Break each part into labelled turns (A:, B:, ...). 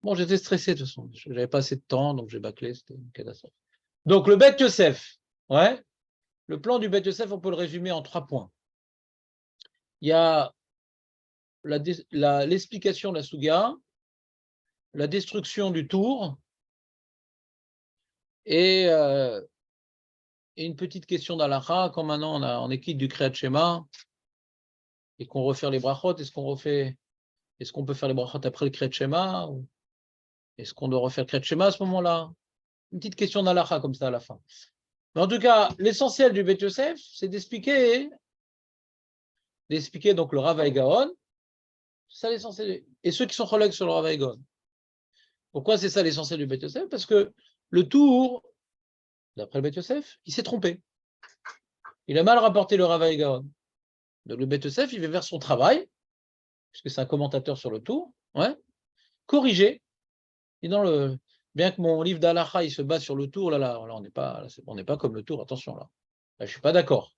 A: Bon, j'étais stressé de toute façon. Je n'avais pas assez de temps, donc j'ai bâclé. C'était une catastrophe. Donc, le Beth Yosef. Ouais. Le plan du Beth Yosef, on peut le résumer en 3 points. Il y a l'explication de la Souga, la destruction du tour et une petite question d'Alacha. Quand maintenant on est quitte du Kriyat Shema et qu'on refait les brachot, est-ce qu'on peut faire les brachot après le Kriyat Shema ou est-ce qu'on doit refaire le Kriyat Shema à ce moment-là? Une petite question d'Alacha comme ça à la fin. Mais en tout cas, l'essentiel du Beth Yosef, c'est d'expliquer donc le Rav Gaon. C'est ça l'essentiel. Et ceux qui sont collègues sur le Rav Gaon. Pourquoi c'est ça l'essentiel du Beth Yosef? Parce que le tour, d'après le Beth Yosef, il s'est trompé. Il a mal rapporté le Rav Gaon. Donc le Beth Yosef, il va vers son travail, puisque c'est un commentateur sur le tour, ouais, corriger. Et bien que mon livre d'Alacha, il se base sur le tour, là on n'est pas comme le tour, attention là. Là, je suis pas d'accord.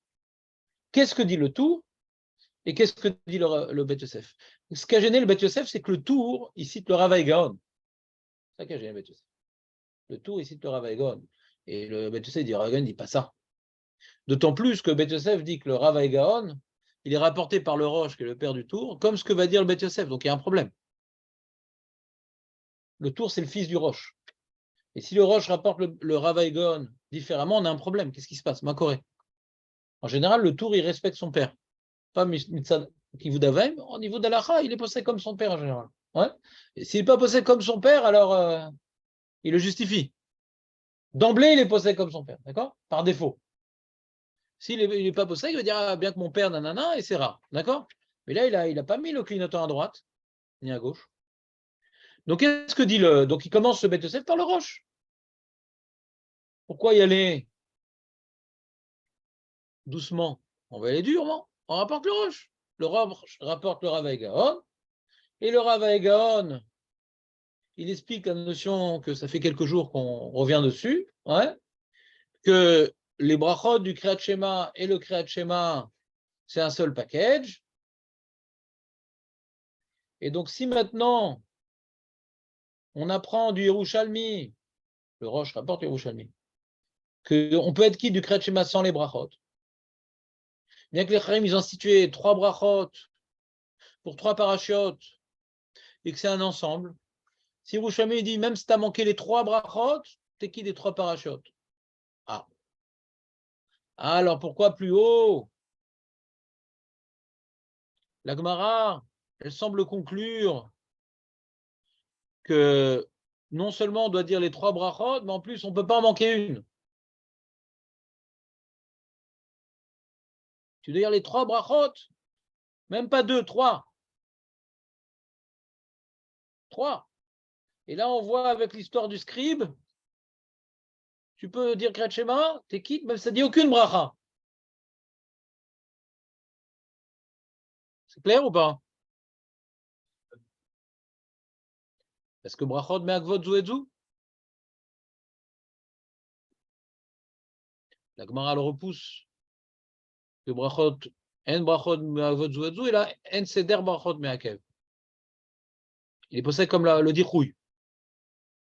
A: Qu'est-ce que dit le tour et qu'est-ce que dit le Beth Yosef? Ce qui a gêné le Beth Yosef, c'est que le tour, il cite le Rav Gaon. C'est ça qui a gêné le Beth Yosef. Le tour, il cite le Rav Gaon. Et le Beth Yosef dit, Rav Gaon ne dit pas ça. D'autant plus que Beth Yosef dit que le Rav Gaon, il est rapporté par le Roche, qui est le père du tour, comme ce que va dire le Beth Yosef. Donc il y a un problème. Le tour, c'est le fils du Roche. Et si le Roche rapporte le Rav Gaon différemment, on a un problème. Qu'est-ce qui se passe? Makoré. En général, le tour, il respecte son père. Pas Mitzad Kivudavem, au niveau d'Alacha, il est posé comme son père en général. Ouais. Et s'il n'est pas posé comme son père, alors il le justifie. D'emblée, il est posé comme son père, d'accord? Par défaut. S'il n'est pas posé, il va dire ah, bien que mon père, nanana, et c'est rare, d'accord? Mais là, il a pas mis le clignotant à droite, ni à gauche. Donc, qu'est-ce que dit Donc, il commence ce Beth Yosef par le Roche. Pourquoi y aller doucement? On va aller durement. On rapporte le Roche. Le Roche rapporte le Rav Gaon. Et le Rav Gaon, il explique la notion que ça fait quelques jours qu'on revient dessus, ouais, que les brachot du Kriyat Shema et le Kriyat Shema, c'est un seul package. Et donc, si maintenant on apprend du Yerushalmi, le Roche rapporte Yerushalmi, qu'on peut être quitte du Kriyat Shema sans les brachot, bien que les Chaim, ils ont institué 3 brachot pour 3 parachiotes et que c'est un ensemble, si Yerushalmi dit même si tu as manqué les 3 brachot, tu es quitte des 3 parachiotes. Ah. Alors pourquoi plus haut? La Gemara, elle semble conclure que non seulement on doit dire les 3 brachot, mais en plus on ne peut pas en manquer une. Tu dois dire les 3 brachot, même pas 2, 3. 3. Et là on voit avec l'histoire du scribe, tu peux dire Kriyat Shema, t'es quitte, même si ça ne dit aucune bracha. C'est clair ou pas? Est-ce que brachot me'akvot zu et zu? La Gemara le repousse. Que brachot, en brachot me'akvot zu et zu, et là, en seder brachot me'akev. Il est posé comme le dichouille,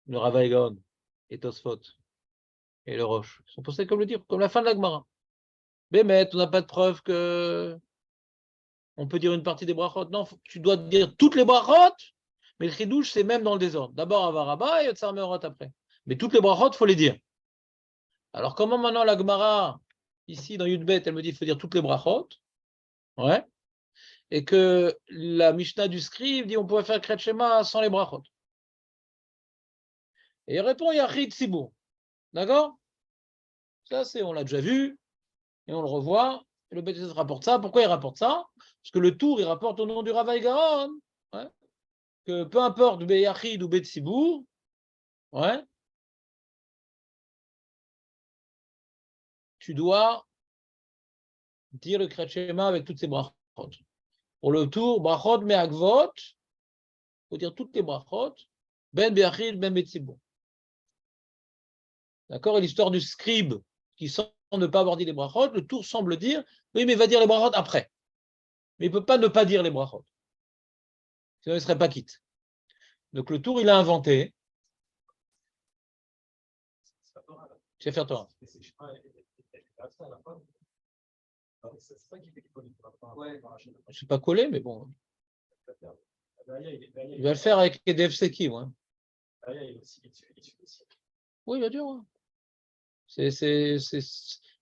A: le Rav Gaon, et Tosfot, et le Roche. Ils sont posés comme le dire, comme la fin de la Gemara. Mais on n'a pas de preuve que on peut dire une partie des brachot. Non, tu dois dire toutes les brachot, mais le chidouche, c'est même dans le désordre. D'abord Avaraba et Yotzar Meorot après. Mais toutes les brachot, il faut les dire. Alors comment maintenant la Gemara, ici dans Yudbet, elle me dit qu'il faut dire toutes les brachot, ouais, et que la Mishnah du scribe dit on pourrait faire Kriyat Shema sans les brachot. Et il répond Yachid Sibour. D'accord? Ça, on l'a déjà vu, et on le revoit. Et le Beth Yosef rapporte ça. Pourquoi il rapporte ça? Parce que le tour, il rapporte au nom du Rav Gaon, ouais, que peu importe Beyachid ou Betsibour, ouais, tu dois dire le Kriyat Shema avec toutes ces brachot. Pour le tour, brachot me'akvot, il faut dire toutes les brachot, ben Beyachid, ben Betsibour. D'accord? Et l'histoire du scribe qui semble ne pas avoir dit les brachot, le tour semble dire, oui, mais il va dire les brachot après. Mais il ne peut pas ne pas dire les brachot. Sinon, il ne serait pas quitte. Donc, le tour, il a inventé. Sefer Torah. C'est pas collé, mais bon. Il va le faire avec EDF Seki, ouais. Oui, bien sûr. Ouais. C'est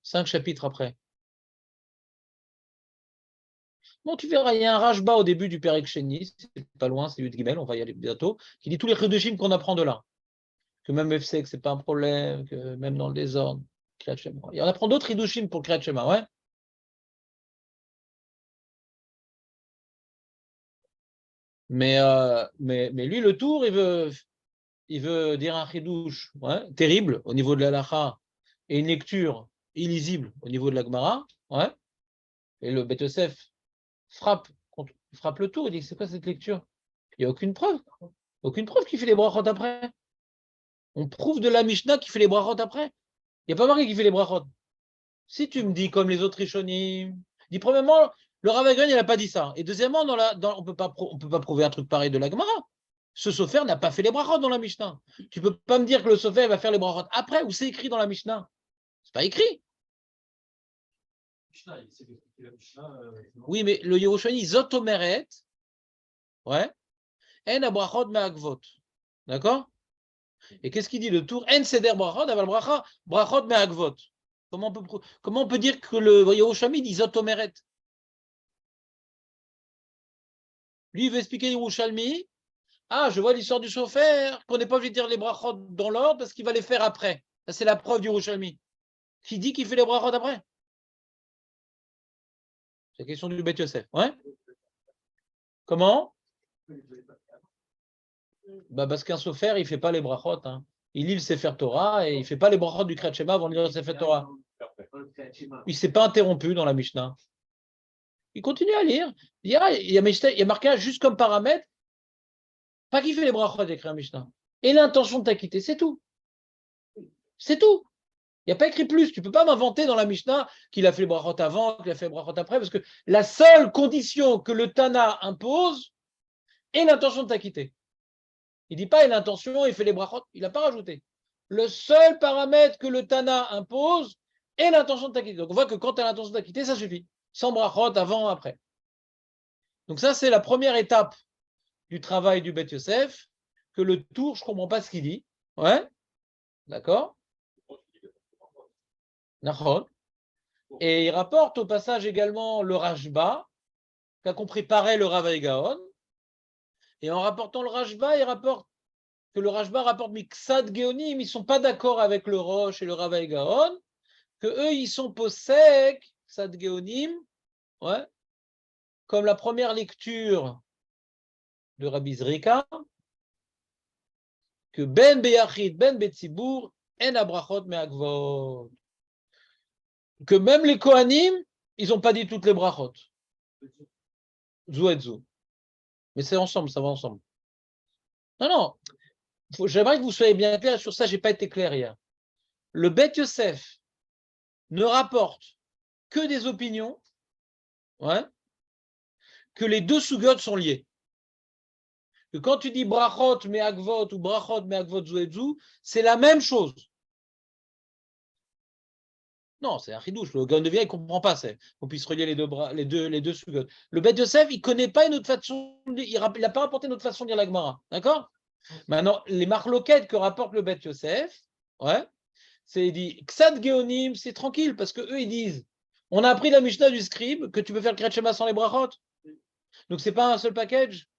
A: 5 chapitres après. Bon, tu verras, il y a un Rashba au début du Perek Sheni, c'est pas loin, c'est Yud Gimel, on va y aller bientôt, qui dit tous les Chidushim qu'on apprend de là. Que même FSEC, c'est pas un problème, que même dans le désordre, Kriyat Shema. Et on apprend d'autres Chidushim pour Kriyat Shema, ouais. Mais lui, le tour, il veut dire un Chidush, ouais, terrible au niveau de la Lacha et une lecture illisible au niveau de la Gemara, ouais. Et le Beth Yosef frappe le tour, il dit c'est quoi cette lecture? Il n'y a aucune preuve qu'il fait les brachot après. On prouve de la Mishnah qu'il fait les brachot après. Il n'y a pas marqué qu'il fait les brachot. Si tu me dis comme les autres Rishonim, dis premièrement, le Rav Agren, il n'a pas dit ça. Et deuxièmement, on ne peut pas prouver un truc pareil de la Gemara. Ce Sofer n'a pas fait les brachot dans la Mishnah. Tu ne peux pas me dire que le Sofer va faire les brachot après, ou c'est écrit dans la Mishnah. C'est pas écrit. Oui, mais le Yerushalmi, Zotomeret, ouais, En abrachot me'agvot. D'accord? Et qu'est-ce qu'il dit le tour? En seder brachot, aval bracha, brachot me'agvot. Comment on peut dire que le Yerushalmi dit Zotomeret? Lui, il veut expliquer Yerushalmi. Ah, je vois l'histoire du Sofer, qu'on n'est pas obligé de dire les brachot dans l'ordre parce qu'il va les faire après. Ça, c'est la preuve du Yerushalmi. Qui dit qu'il fait les brachot après? C'est la question du Beth Yosef. Ouais? Comment? Bah parce qu'un Sofer, il ne fait pas les brachot. Hein. Il lit le Sefer Torah et il ne fait pas les brachot du Kriyat Shema avant de lire le Sefer Torah. Il ne s'est pas interrompu dans la Mishnah. Il continue à lire. Il y a marqué juste comme paramètre, pas qu'il fait les brachot écrit un Mishnah. Et l'intention de t'acquitter, c'est tout. C'est tout. Il n'y a pas écrit plus. Tu ne peux pas m'inventer dans la Mishnah qu'il a fait les brachot avant, qu'il a fait les brachot après, parce que la seule condition que le Tana impose est l'intention de t'acquitter. Il ne dit pas et l'intention, il fait les brachot. Il n'a pas rajouté. Le seul paramètre que le Tana impose est l'intention de t'acquitter. Donc on voit que quand tu as l'intention de t'acquitter, ça suffit. Sans brachot, avant, après. Donc ça, c'est la première étape du travail du Beth Yosef, que le tour, je ne comprends pas ce qu'il dit. Ouais, d'accord. Et il rapporte au passage également le Rashba, qu'a compris pareil le Rav Gaon. Et en rapportant le Rashba, il rapporte que le Rashba rapporte Miksad Geonim, ils ne sont pas d'accord avec le Roche et le Rav Gaon, que eux, ils sont possèques, Ksad Geonim, ouais, comme la première lecture de Rabbi Zrika, que Ben Beyachid, Ben Betzibour, En Abrachot Me'agvot. Que même les Kohanim, ils n'ont pas dit toutes les brachot. Zou et zou. Mais c'est ensemble, ça va ensemble. Non. J'aimerais que vous soyez bien clair sur ça, je n'ai pas été clair hier. Le Beth Yosef ne rapporte que des opinions, ouais, que les deux sugotes sont liés. Que quand tu dis brachot me'agvot ou brachot me'agvot zou et zou, c'est la même chose. Non, c'est un chidouche. Le Gaon de Via, il ne comprend pas qu'on puisse relier les deux sugotes. Le Beth Yosef, il ne connaît pas une autre façon, il n'a pas rapporté une autre façon de dire la Gemara. D'accord? Maintenant, les marloquettes que rapporte le Beth Yosef, ouais, c'est il dit Ksad Geonim, c'est tranquille, parce qu'eux, ils disent on a appris la Mishnah du scribe que tu peux faire le Kriyat Shema sans les brachot. Donc, ce n'est pas un seul package.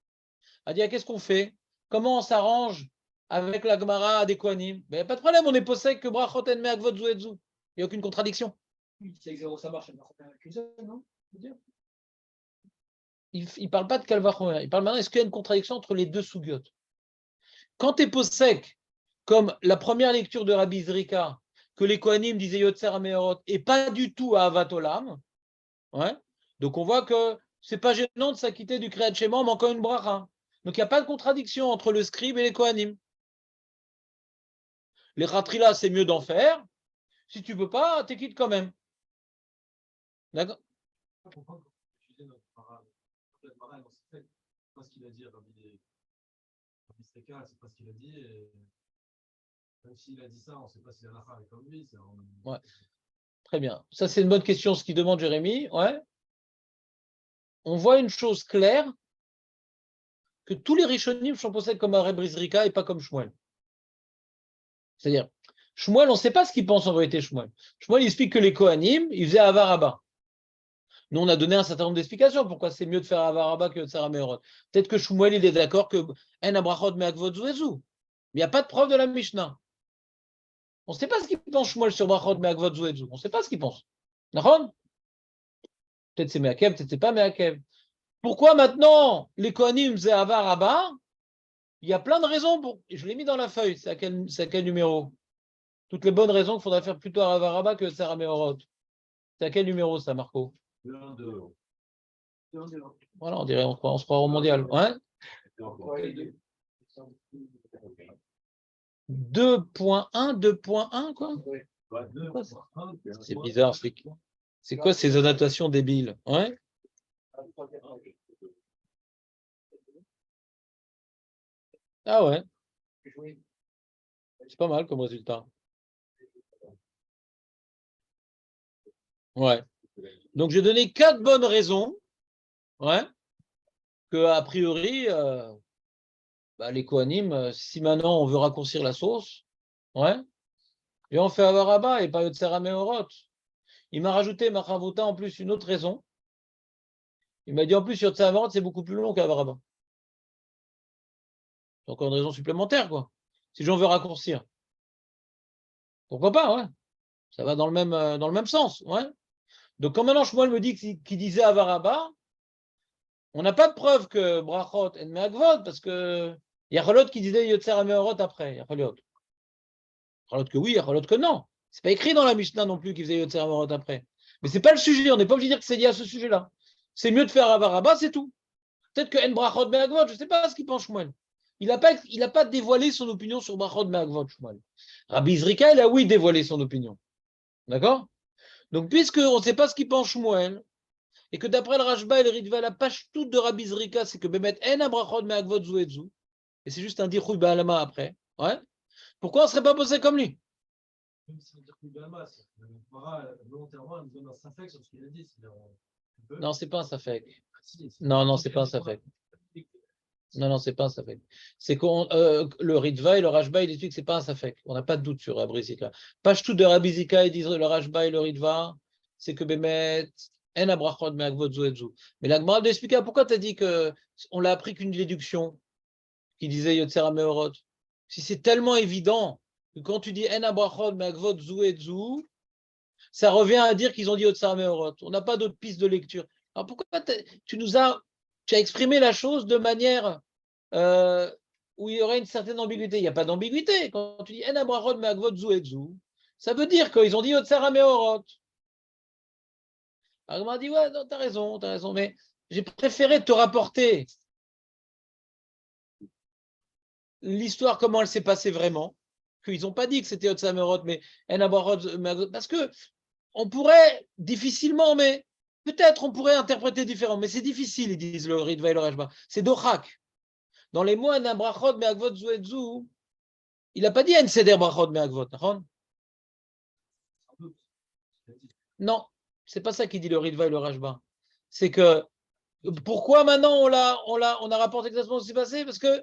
A: Elle dit qu'est-ce qu'on fait? Comment on s'arrange avec la Gemara des Kohanim? Ben, pas de problème, on est possède que brachot en me'agvot zou et zou. Il n'y a aucune contradiction. Ça marche, non? Il ne parle pas de Kalvachomer. Il parle maintenant, est-ce qu'il y a une contradiction entre les deux sougiotes? Quand tu es possèque, comme la première lecture de Rabbi Zrika, que les Kohanim disaient Yotzer Ameorot, et pas du tout à Avat Olam, ouais, donc on voit que c'est pas gênant de s'acquitter du Kriyat Shema en manquant une bracha. Donc il n'y a pas de contradiction entre le scribe et les Kohanim. Les Ratrila, c'est mieux d'en faire. Si tu ne peux pas, t'équites quand même. D'accord?
B: pas ce qu'il a dit, Rabbi Seka, c'est pas ce qu'il a dit. Et même s'il a dit ça, on ne sait pas si la Lacha est comme lui.
A: Ouais. Très bien. Ça, c'est une bonne question, ce qu'il demande Jérémy. Ouais. On voit une chose claire, que tous les Rishonim sont possédés comme un Reb Rizrika et pas comme Shmuel. C'est-à-dire, Shmuel, on ne sait pas ce qu'il pense en vérité, Shmuel. Shmuel, il explique que les Kohanim, ils faisaient Avaraba. Nous, on a donné un certain nombre d'explications pourquoi c'est mieux de faire Avaraba que de Sarah Meorot. Peut-être que Shmuel, il est d'accord que En Abrachot Me'akvot Zuezu. Mais il n'y a pas de preuve de la Mishnah. On ne sait pas ce qu'il pense Shmuel sur Brachot Me'akvot Zuezu. On ne sait pas ce qu'il pense. D'accord? Peut-être c'est Me'akev, peut-être c'est pas Me'akev. Pourquoi maintenant les Kohanim faisaient Avaraba? Il y a plein de raisons. Je l'ai mis dans la feuille. C'est à quel numéro? Toutes les bonnes raisons qu'il faudrait faire plutôt Avaraba que Sarah Meorot. C'est à quel numéro ça, Marco?
B: 2-1-2.
A: Voilà, on dirait on se croit au mondial. Ouais. 2.1, 2.1, quoi? C'est bizarre. C'est quoi ces annotations débiles? Ouais. Ah ouais. C'est pas mal comme résultat. Ouais. Donc j'ai donné 4 bonnes raisons. Ouais. Que a priori, les Kohanim, si maintenant on veut raccourcir la sauce, ouais, et on fait Avaraba et pas Yotzera Meorot. Il m'a rajouté Machavota en plus une autre raison. Il m'a dit en plus Yotzera Meorot c'est beaucoup plus long qu'Avaraba. C'est encore une raison supplémentaire, quoi. Si j'en veux raccourcir. Pourquoi pas, ouais. Ça va dans le même sens, ouais. Donc quand maintenant Shmuel me dit qu'il disait Avaraba, on n'a pas de preuve que Brachot et Me'akvot, parce que il y a Cholot qui disait Yotzera Meorot après. Il y a Cholot. Cholot que oui, il y a Cholot que non. C'est pas écrit dans la Mishnah non plus qu'il faisait Yotzera Meorot après. Mais c'est pas le sujet, on n'est pas obligé de dire que c'est lié à ce sujet-là. C'est mieux de faire Avaraba, c'est tout. Peut-être que En Brachot Me'akvot, je ne sais pas ce qu'il pense Shmuel. Il n'a pas dévoilé son opinion sur Brachot Me'akvot, Shmuel. Rabbi Zrika, il a oui dévoilé son opinion. D'accord? Donc, puisqu'on ne sait pas ce qu'il pense Shmuel, et que d'après le Rashba et le Ritva, la page toute de Rabbi Zrika, c'est que Bémet En Abrachot Me'akvot Zuetzu, et c'est juste un Dichouy Ba'alama après. Ouais? Pourquoi on ne serait pas posé comme lui?
B: Même si on dit que Bama, volontairement, il nous donne un safek sur ce qu'il a dit.
A: Non, c'est pas un safek. Non, c'est pas un safek. Non, c'est pas un safek. C'est que le Ritva et le Rashba, il explique que c'est pas un safek. On n'a pas de doute sur Rabbi Zrika. Page toute de Rabbi Zrika, ils disent le Rashba et le Ritva, c'est que Bémet En Abrachot Me'akvot Zuetzu. Mais la Gemara expliquer pourquoi tu as dit qu'on l'a appris qu'une déduction qui disait Yotzera Meorot. Si c'est tellement évident que quand tu dis En Abrachot Me'akvot Zuetzu, ça revient à dire qu'ils ont dit Yotzera Meorot. On n'a pas d'autre piste de lecture. Alors pourquoi tu as exprimé la chose de manière où il y aurait une certaine ambiguïté? Il n'y a pas d'ambiguïté. Quand tu dis En Abrachot Me'akvot Zuetzu, ça veut dire qu'ils ont dit Yotzera Meorot. Alors, on m'a dit, ouais, non, t'as raison, mais j'ai préféré te rapporter l'histoire, comment elle s'est passée vraiment, qu'ils n'ont pas dit que c'était Yotzera Meorot, mais En Abrachot Me'akvot, parce que on pourrait difficilement, mais peut-être on pourrait interpréter différemment, mais c'est difficile, ils disent le Ritva et le Rashba. C'est Dochak. Dans les mots En Abrachot Me'akvot Zuetzu, il n'a pas dit En Seder Brachot Me'akvot. Non, c'est pas ça qu'il dit le Ritva et le Rashba. C'est que pourquoi maintenant on a rapporté exactement ce qui s'est passé? Parce que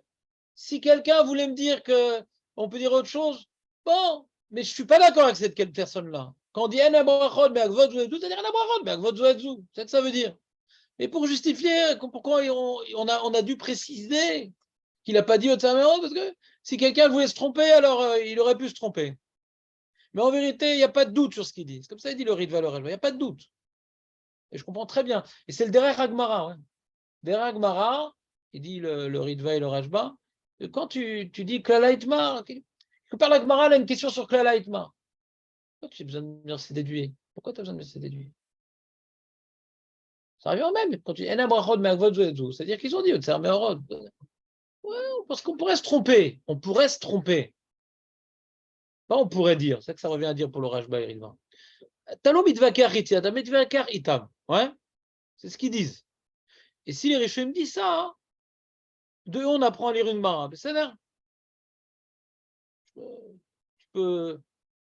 A: si quelqu'un voulait me dire qu'on peut dire autre chose, bon, mais je ne suis pas d'accord avec cette personne-là. Quand on dit En Abrachot Me'akvot Zuetzu, c'est-à-dire En Abrachot Me'akvot Zuetzu. C'est ce que ça veut dire. Et pour justifier pourquoi on a dû préciser qu'il n'a pas dit Yotzera Meorot, parce que si quelqu'un voulait se tromper, alors il aurait pu se tromper. Mais en vérité, il n'y a pas de doute sur ce qu'il dit. C'est comme ça qu'il dit le Ritva le Rashba. Il n'y a pas de doute. Et je comprends très bien. Et c'est le Derech Agmara. Ouais. Derech Agmara, il dit le Ritva et le Rashba, quand tu dis Klala Itmar, tu parles Agmara, elle a une question sur Klala Itmar. Pourquoi tu as besoin de me laisser déduire? Pourquoi tu as besoin de me laisser déduire? Ça revient au même. Quand tu dis En Abrachot Me'akvot Zuetzu, c'est-à-dire qu'ils ont dit Yotzera Meorot. Ouais, parce qu'on pourrait se tromper. On pourrait se tromper. Pas on pourrait dire. C'est ça que ça revient à dire pour le Rashba et Ritva. Talon mitvakar itia, ta mitvakar itam. Ouais, c'est ce qu'ils disent. Et si les Rishonim disent ça, hein, De on apprend à lire une Gemara. C'est l'air.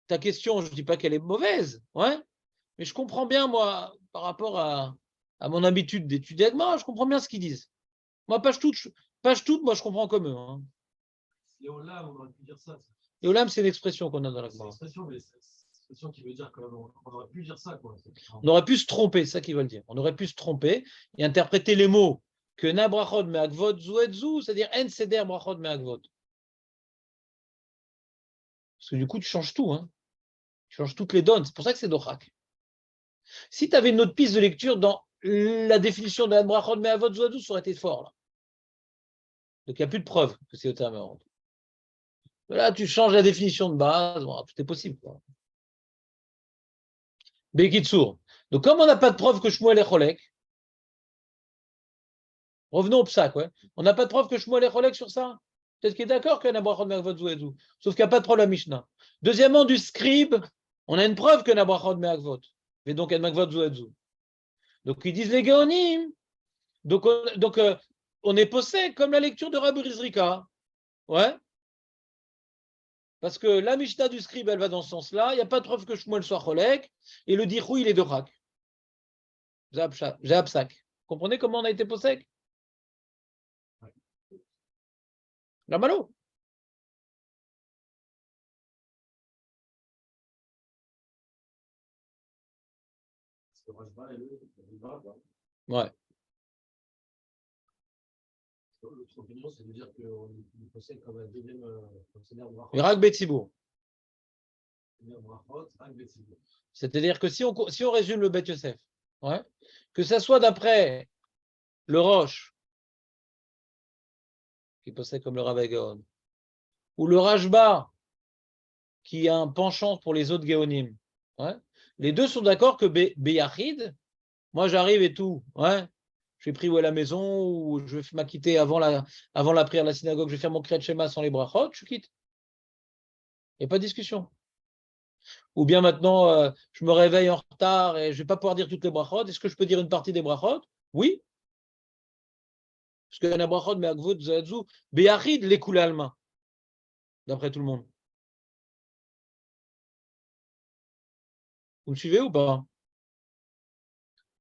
A: Ta question, je ne dis pas qu'elle est mauvaise, ouais, mais je comprends bien, moi, par rapport à mon habitude d'étudier Gemara, je comprends bien ce qu'ils disent. Moi, page toute, moi, je comprends comme eux. Hein.
B: Et au lame, on aurait pu dire ça.
A: Et au lame, c'est une expression qu'on a dans la
B: C'est une
A: Gemara.
B: expression, mais c'est une expression qui veut dire qu'on aurait pu dire ça, quoi.
A: On aurait pu se tromper, c'est ça qu'ils veulent dire. On aurait pu se tromper et interpréter les mots que na brachot me agvot zu, c'est-à-dire en seder brachot me agvot. Parce que du coup, tu changes tout. Hein. Tu changes toutes les donnes. C'est pour ça que c'est dochak. Si tu avais une autre piste de lecture dans la définition de la brachot me agvot zu, ça aurait été fort. Là. Donc il n'y a plus de preuve que c'est au terme. Là, tu changes la définition de base, bon, tout est possible. Bekitsour. Donc, comme on n'a pas de preuve que Shmuel est cholek, revenons au psaque, ouais. On n'a pas de preuve que Shmuel est cholek sur ça. Peut-être qu'il est d'accord qu'il y a un brachot me'avot zuezu. Sauf qu'il n'y a pas de preuve la Mishnah. Deuxièmement, du scribe, on a une preuve qu'il y a un brachot me'avot. Mais donc, il y a un me'avot zuezu. Donc, ils disent les géonim. Donc, on est possède comme la lecture de Rabbi Rizrika. Ouais. Parce que la Mishnah du scribe, elle va dans ce sens-là. Il n'y a pas de preuve que Shmuel soit cholek. Et le dirou, il est de rak. J'ai absak. Vous comprenez comment on a été possède? La malo.
B: Parce que Rajba et le Rajba, quoi.
A: Ouais.
B: L'autre opinion, c'est de dire qu'on possède comme un deuxième considère brachot.
A: Rak Betsibour.
B: Brachot, rak betsibour.
A: C'est-à-dire que si on résume le Bet Yosef, ouais, que ça soit d'après le Roche, qui possède comme le Rav Gaon, ou le Rajba, qui a un penchant pour les autres Géonim, ouais, les deux sont d'accord que Beyachid, moi j'arrive et tout, ouais, je suis pris à la maison, ou je vais m'acquitter avant la prière de la synagogue, je vais faire mon Kriyat Shema sans les brachot, je quitte. Il n'y a pas de discussion. Ou bien maintenant, je me réveille en retard et je ne vais pas pouvoir dire toutes les brachot. Est-ce que je peux dire une partie des brachot? Oui. Parce qu'il y en a brachot, mais agvot, zazou, béachid, les coulés allemands, d'après tout le monde. Vous me suivez ou pas?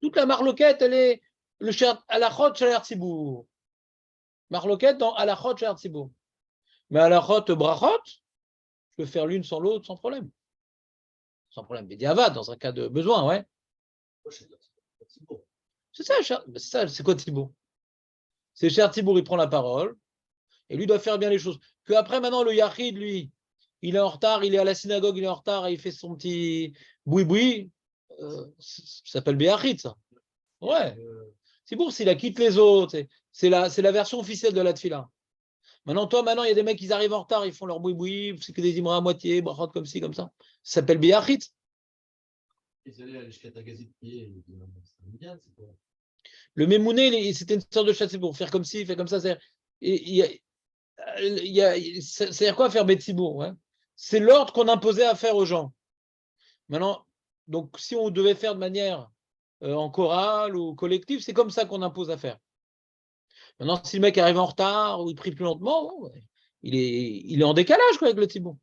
A: Toute la marloquette, elle est le alachot shaler tzibour. Marloquette dans alachot shaler tzibour. Mais alachot brachot, je peux faire l'une sans l'autre sans problème. Sans problème. Bédiavad, dans un cas de besoin, ouais. C'est ça, c'est quoi Tzibour? C'est cher Tzibour, il prend la parole, et lui doit faire bien les choses. Que après, maintenant, le Yachid, lui, il est en retard, il est à la synagogue, il est en retard, et il fait son petit boui-boui, ça s'appelle Béachid, ça. Ouais. Tzibour, s'il a quitté les autres, c'est la version officielle de la Tfila. Maintenant, il y a des mecs, ils arrivent en retard, ils font leur boui-boui, c'est que des imras à moitié, brachot comme ci, comme ça. Ça s'appelle Béachid. Le Mémouné, c'était une sorte de chasse pour faire comme ci, faire comme ça. C'est-à-dire quoi faire Betsibour, ouais. C'est l'ordre qu'on imposait à faire aux gens. Maintenant, donc si on devait faire de manière en chorale ou collective, c'est comme ça qu'on impose à faire. Maintenant, si le mec arrive en retard ou il prie plus lentement, bon, il est en décalage quoi, avec le Tzibour.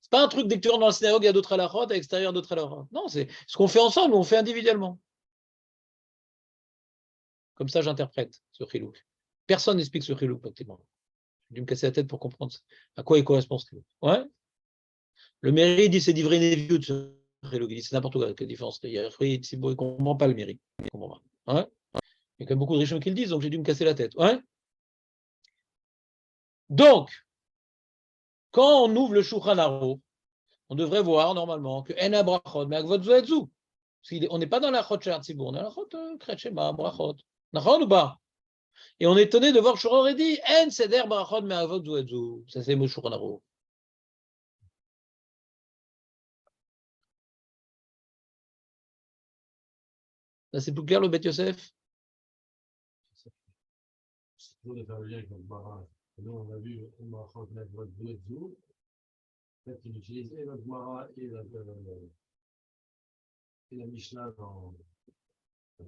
A: C'est pas un truc dès que tu rentres dans la synagogue, il y a d'autres à la route, à l'extérieur d'autres à la route. Non, c'est ce qu'on fait ensemble, on fait individuellement. Comme ça, j'interprète ce chilouk. Personne n'explique ce chilouk, pratiquement. J'ai dû me casser la tête pour comprendre à quoi il correspond ce chilouk. Ouais. Le mairie dit c'est d'ivré vieux de ce chilouk. Il dit c'est n'importe quoi, quelle différence. Il ne comprend pas le mairie. Il comprend pas. Ouais. Il y a quand même beaucoup de riches qui le disent, donc j'ai dû me casser la tête. Ouais. Donc, quand on ouvre le Shulchan Aruch, on devrait voir normalement que En Abrachot, mais Agvot Zoetzu. On n'est pas dans la Chot Shel Tzibur, on est dans la Chot Kretchema, Brachot. Nachon ou pas? Et on est étonné de voir Shur aurait dit En Seder Brachot, mais Agvot Zoetzu. Ça, c'est le Shulchan Aruch. Là, c'est plus clair le Bet Yosef?
B: C'est toujours de faire le lien avec notre Gemara. Nous, on a vu Brachot, Agvot, Zoetzu. Peut-être qu'il utilisait notre Gemara et la Mishnah dans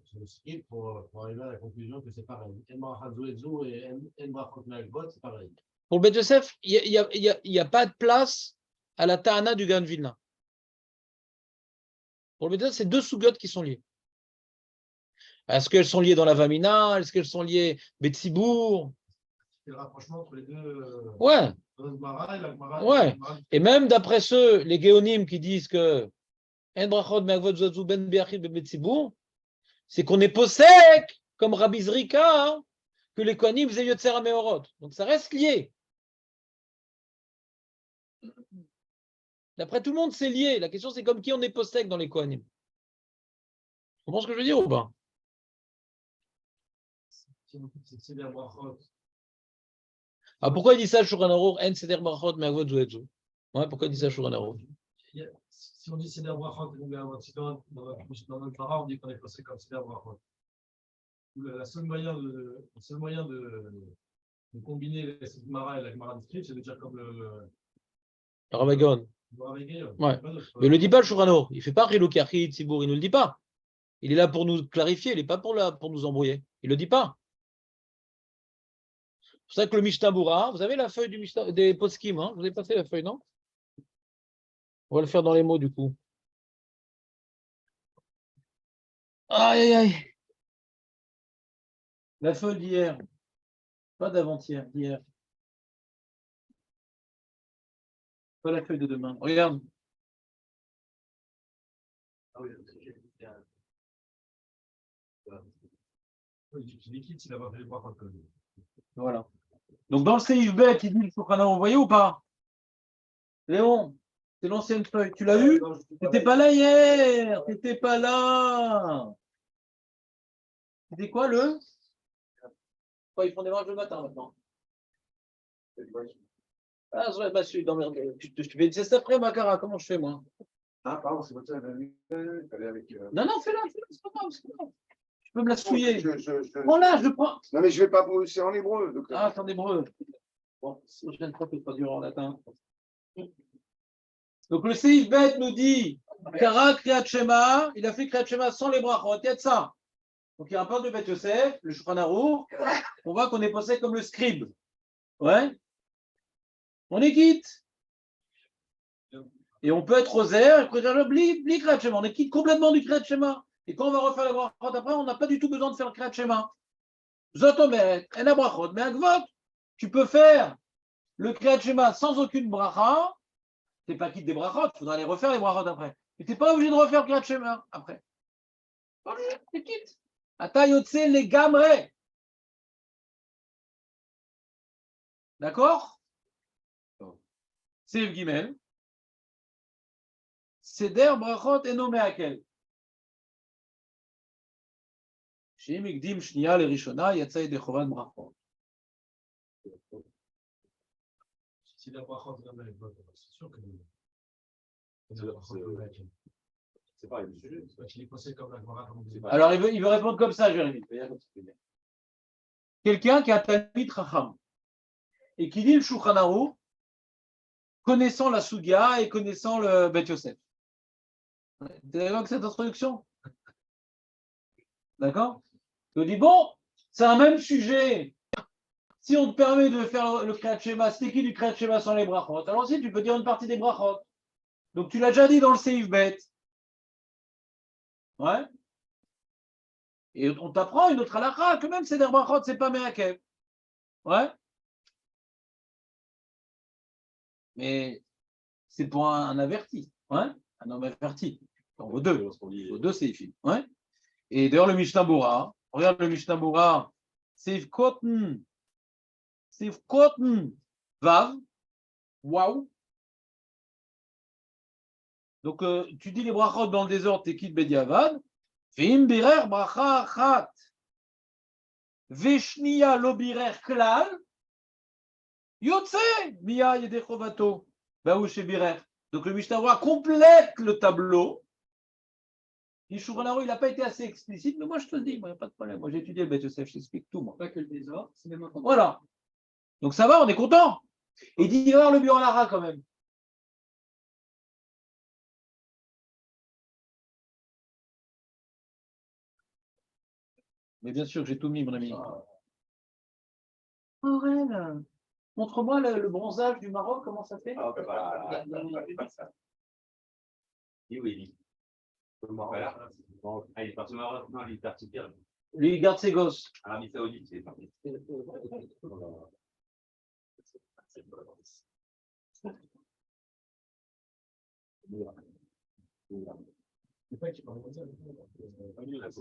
B: sur le script pour arriver à la conclusion que c'est pareil. En Brachot Zoezo et En Brachot Me'akvot, c'est pareil.
A: Pour le Bet Yosef, il n'y a pas de place à la Ta'ana du Gaon Vilna. Pour le Bet Yosef, c'est deux sougottes qui sont liées. Est-ce qu'elles sont liées dans la Vamina? Est-ce qu'elles sont liées Betsibour?
B: C'est le rapprochement entre les deux.
A: Ouais.
B: Mara et la Mara.
A: Ouais. Et même d'après ceux, les Géonim qui disent que En Brachot Me'akvot Zoezo Ben Biachid Ben Betsibour, c'est qu'on est possèque, comme Rabbi Zrika, hein, que les Kohanim faisaient Yotzer HaMeorot. Donc ça reste lié. D'après tout le monde, c'est lié. La question, c'est comme qui on est possèque dans les Kohanim. Tu comprends ce que je veux dire ou pas?
B: C'est des Brachot.
A: Ah, pourquoi il dit ça, Shulchan Aruch, En Seder Brachot Me'akvot Zoezo? Ouais, pourquoi il dit ça, Shulchan Aruch?
B: Si on dit Seder Brachot, dans notre para, on dit qu'on est passé comme Seder Brachot. Le seul moyen de combiner la Mara et la Gemara de script, c'est de dire comme le
A: Ravagon. Ouais. Mais il ne le dit pas, le Shulchan Aruch. Il ne fait pas Riluk Yachid, Tzibour, il ne nous le dit pas. Il est là pour nous clarifier, il n'est pas pour nous embrouiller. Il ne le dit pas. C'est pour ça que le Mishnah Bura, vous avez la feuille du Mishnah, des Poskim, hein? Vous avez passé la feuille, non? On va le faire dans les mots, du coup. Aïe, aïe, aïe. La feuille d'hier. Pas d'avant-hier, d'hier. Pas la feuille de demain. Regarde.
B: Ah oui, c'est liquide s'il n'a pas fait les Brachot comme lui.
A: Voilà. Donc dans le Seif Bet, il dit le Shulchan Aruch, vous voyez ou pas? Léon, c'est l'ancienne feuille. Tu l'as eu? T'étais pas là hier. T'étais pas là. C'était quoi le? Ils font des matchs le matin maintenant. Ah, je bah, je dans tu fais c'est après, Macara. Comment je fais, moi?
B: Ah, pardon, c'est votre avec.
A: Non, fais-la, c'est pas grave, c'est pas grave. Tu peux me la souiller. Prends-la, je le prends.
C: Non, mais je ne vais pas c'est en hébreu. Donc...
A: Ah, c'est en hébreu. Bon, je ne crois que pas dur en latin. Donc le Seif Bet nous dit Kara Kriyat Shema, il a fait Kriyat Shema sans les brachot, il y a de ça. Donc il rapporte le Bet Yosef, le Shulchan Aruch, on voit qu'on est passé comme le scribe. Ouais. On est quitte. Et on peut être rosaire et préserver le Kriyat Shema. On est quitte complètement du Kriyat Shema. Et quand on va refaire la brachot après, on n'a pas du tout besoin de faire le Kriyat Shema. Zotomet, en brachot, mais akvot, tu peux faire le Kriyat Shema sans aucune bracha. Tu n'es pas quitte des brachot, il faudra les refaire les brachot après. Mais tu n'es pas obligé de refaire le Kriyat Shema après. Tu es quitte. Ata yotse les gamre. D'accord? C'est Gimel. Seder brachot eno meakel. Sheim ikdim shniya lerishona yatsa yedei chovan brachot.
B: Si la Brachot est avec votre, c'est sûr que. C'est pas le sujet. Il est passé comme la Gemara.
A: Alors il veut répondre comme ça, Jérémy. Quelqu'un qui a un Talmid Chacham et qui lit le Shulchan Aruch, connaissant la Sugia et connaissant le Bet Yosef. T'es d'accord avec cette introduction? D'accord? Il dit bon, c'est un même sujet. Si on te permet de faire le Kriyat Shema, c'est qui du Kriyat Shema sans les brachot? Alors aussi, tu peux dire une partie des brachot. Donc tu l'as déjà dit dans le Seif Bet. Ouais. Et on t'apprend une autre halakha que même c'est des brachot, c'est pas meakev. Ouais. Mais c'est pour un averti. Ouais. Un homme averti. On vaut deux. Aux deux Seifim. Ouais. Et d'ailleurs, le Mishnah Bura, regarde le Mishnah Bura, Seif Koten, Vav, waouh. Donc, tu dis les brachot dans le désordre, t'es quitte Bediavad, Vim birer bracha achat, Veshnia lo birer klal, Yotse, Mia yedechovato, Baou chez birer. Donc, le Mishnah Bura complète le tableau. Le Shulchan Aruch, il n'a pas été assez explicite, mais moi je te le dis, il n'y a pas de problème. Moi j'ai étudié le Bet Yosef, je t'explique tout. Moi.
D: Pas que le désordre, c'est même entendu.
A: Voilà. Donc ça va, on est content. Et il dit, il va y avoir le bureau Lara quand même. Mais bien sûr que j'ai tout mis, mon ami. Aurel, montre-moi le bronzage du Maroc, comment ça fait?
B: Oui. Ah, il est parti au Maroc. Non, il est parti pire.
A: Lui, il garde ses gosses.
B: Arabie Saoudite, c'est parti. C'est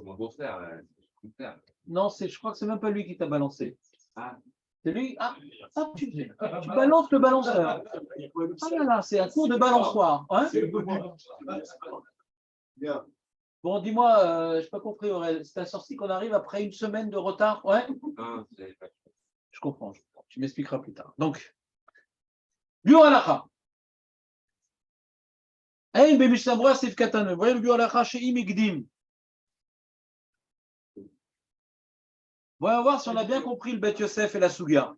B: mon beau-frère.
A: Non, je crois que c'est même pas lui qui t'a balancé.
B: Ah.
A: C'est lui? Tu balances le balanceur. Ah là là, c'est un cours de balançoire. Hein?
C: Bien.
A: Bon, dis-moi, je n'ai pas compris, Aurel. C'est un sorti qu'on arrive après une semaine de retard. Ouais?
B: Non,
A: Je comprends. Tu m'expliqueras plus tard. Donc, Biur Halacha. Ein bemishnabra sif katan. Vous voyez le Biur Halacha chez Imigdim. Voyons voir si on a bien compris le Bet Yosef et la Suga.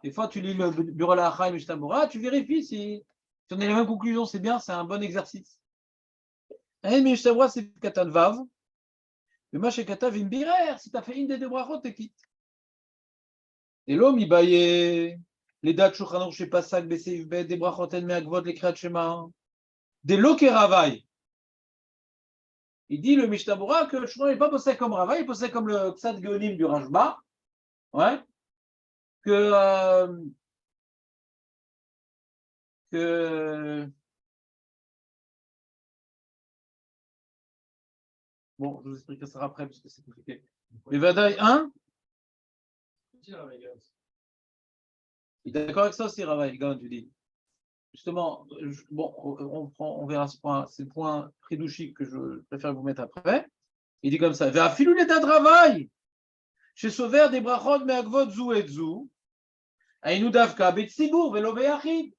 A: Des fois, tu lis le Biur Halacha et Mishnabura, tu vérifies si on a les mêmes conclusions. C'est bien, c'est un bon exercice. Ein bemishnabra sif katan vav. Mais moi, chez Katav, une birer. Si tu as fait une des deux brachot, t'es quitte. Et l'homme, il baillait les dates Shulchan chez Pasak, Beseif Bet, des brachot en meagvot, les Kriyat Shema, des loke Ravaï. Il dit le Mishnah que le Shulchan n'est pas posé comme Ravaï, il posé comme le Ksad Geonim du Rashba. Ouais. Que bon, je vous expliquerai ça après parce que c'est compliqué. Mais Vadaï 1. Il est d'accord avec ça aussi, Ravaï, tu dis. Justement, bon, on verra ce point, c'est le point prédouchique que je préfère vous mettre après. Il dit comme ça, va filou l'état de travail. Chez Sauver des brachot meagvot zou et zou. Aïnou davka betsibour velo beachid.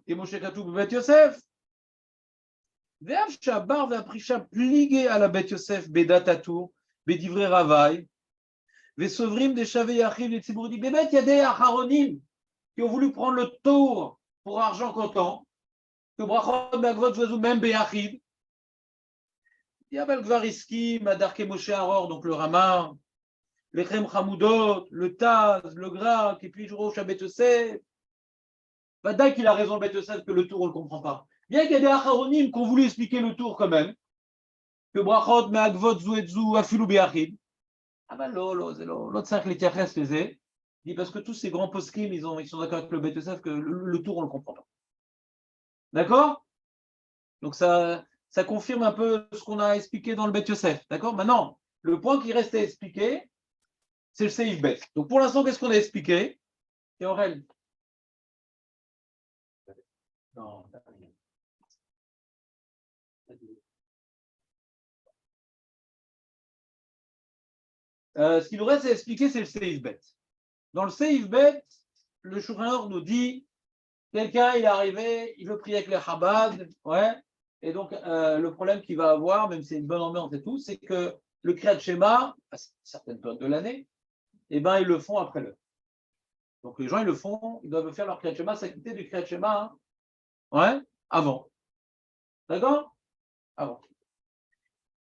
A: Et Moshe Katoub Bet Yosef. Ve'av shabar ve'aprisha pligé à la Bet Yosef bedatatou bedivre Ravaï. Ve'sovrim des chavei yachid et tsibour dit bébet, il y a des acharonim qui ont voulu prendre le tour pour argent comptant. Que brachot meagvot zou même beachid. Yabel Gvariski, Madarke Moshe Aror, donc le Ramar, le Chem Hamoudot, le Taz, le Grak, et puis Juro Shabetosef. Vadaï qu'il a raison, le Betosef, que le tour, on ne le comprend pas. Bien qu'il y ait des Acharonim qui ont voulu expliquer le tour quand même, que Brachot, Meagvot, Zouetzou, Afilou, Beachid. Ah ben l'autre 5 les Tiaches les dit parce que tous ces grands poskim, ils sont d'accord avec le Betosef que le tour, on ne le comprend pas. D'accord? Donc ça confirme un peu ce qu'on a expliqué dans le Bet Yosef. D'accord? Maintenant, le point qui reste à expliquer, c'est le Seif Bet. Donc pour l'instant, qu'est-ce qu'on a expliqué? Et Aurel? Non, ce qu'il nous reste à expliquer, c'est le Seif Bet. Dans le Seif Bet, le Shulchan nous dit quelqu'un, il est arrivé, il veut prier avec les Chabad, ouais, et donc le problème qu'il va avoir, même si c'est une bonne ambiance et tout, c'est que le Kriyat Shema, à certaines périodes de l'année, eh ben, ils le font après l'heure. Donc les gens, ils le font, ils doivent faire leur Kriyat Shema, s'acquitter du Kriyat Shema, hein, ouais, avant. D'accord? Avant.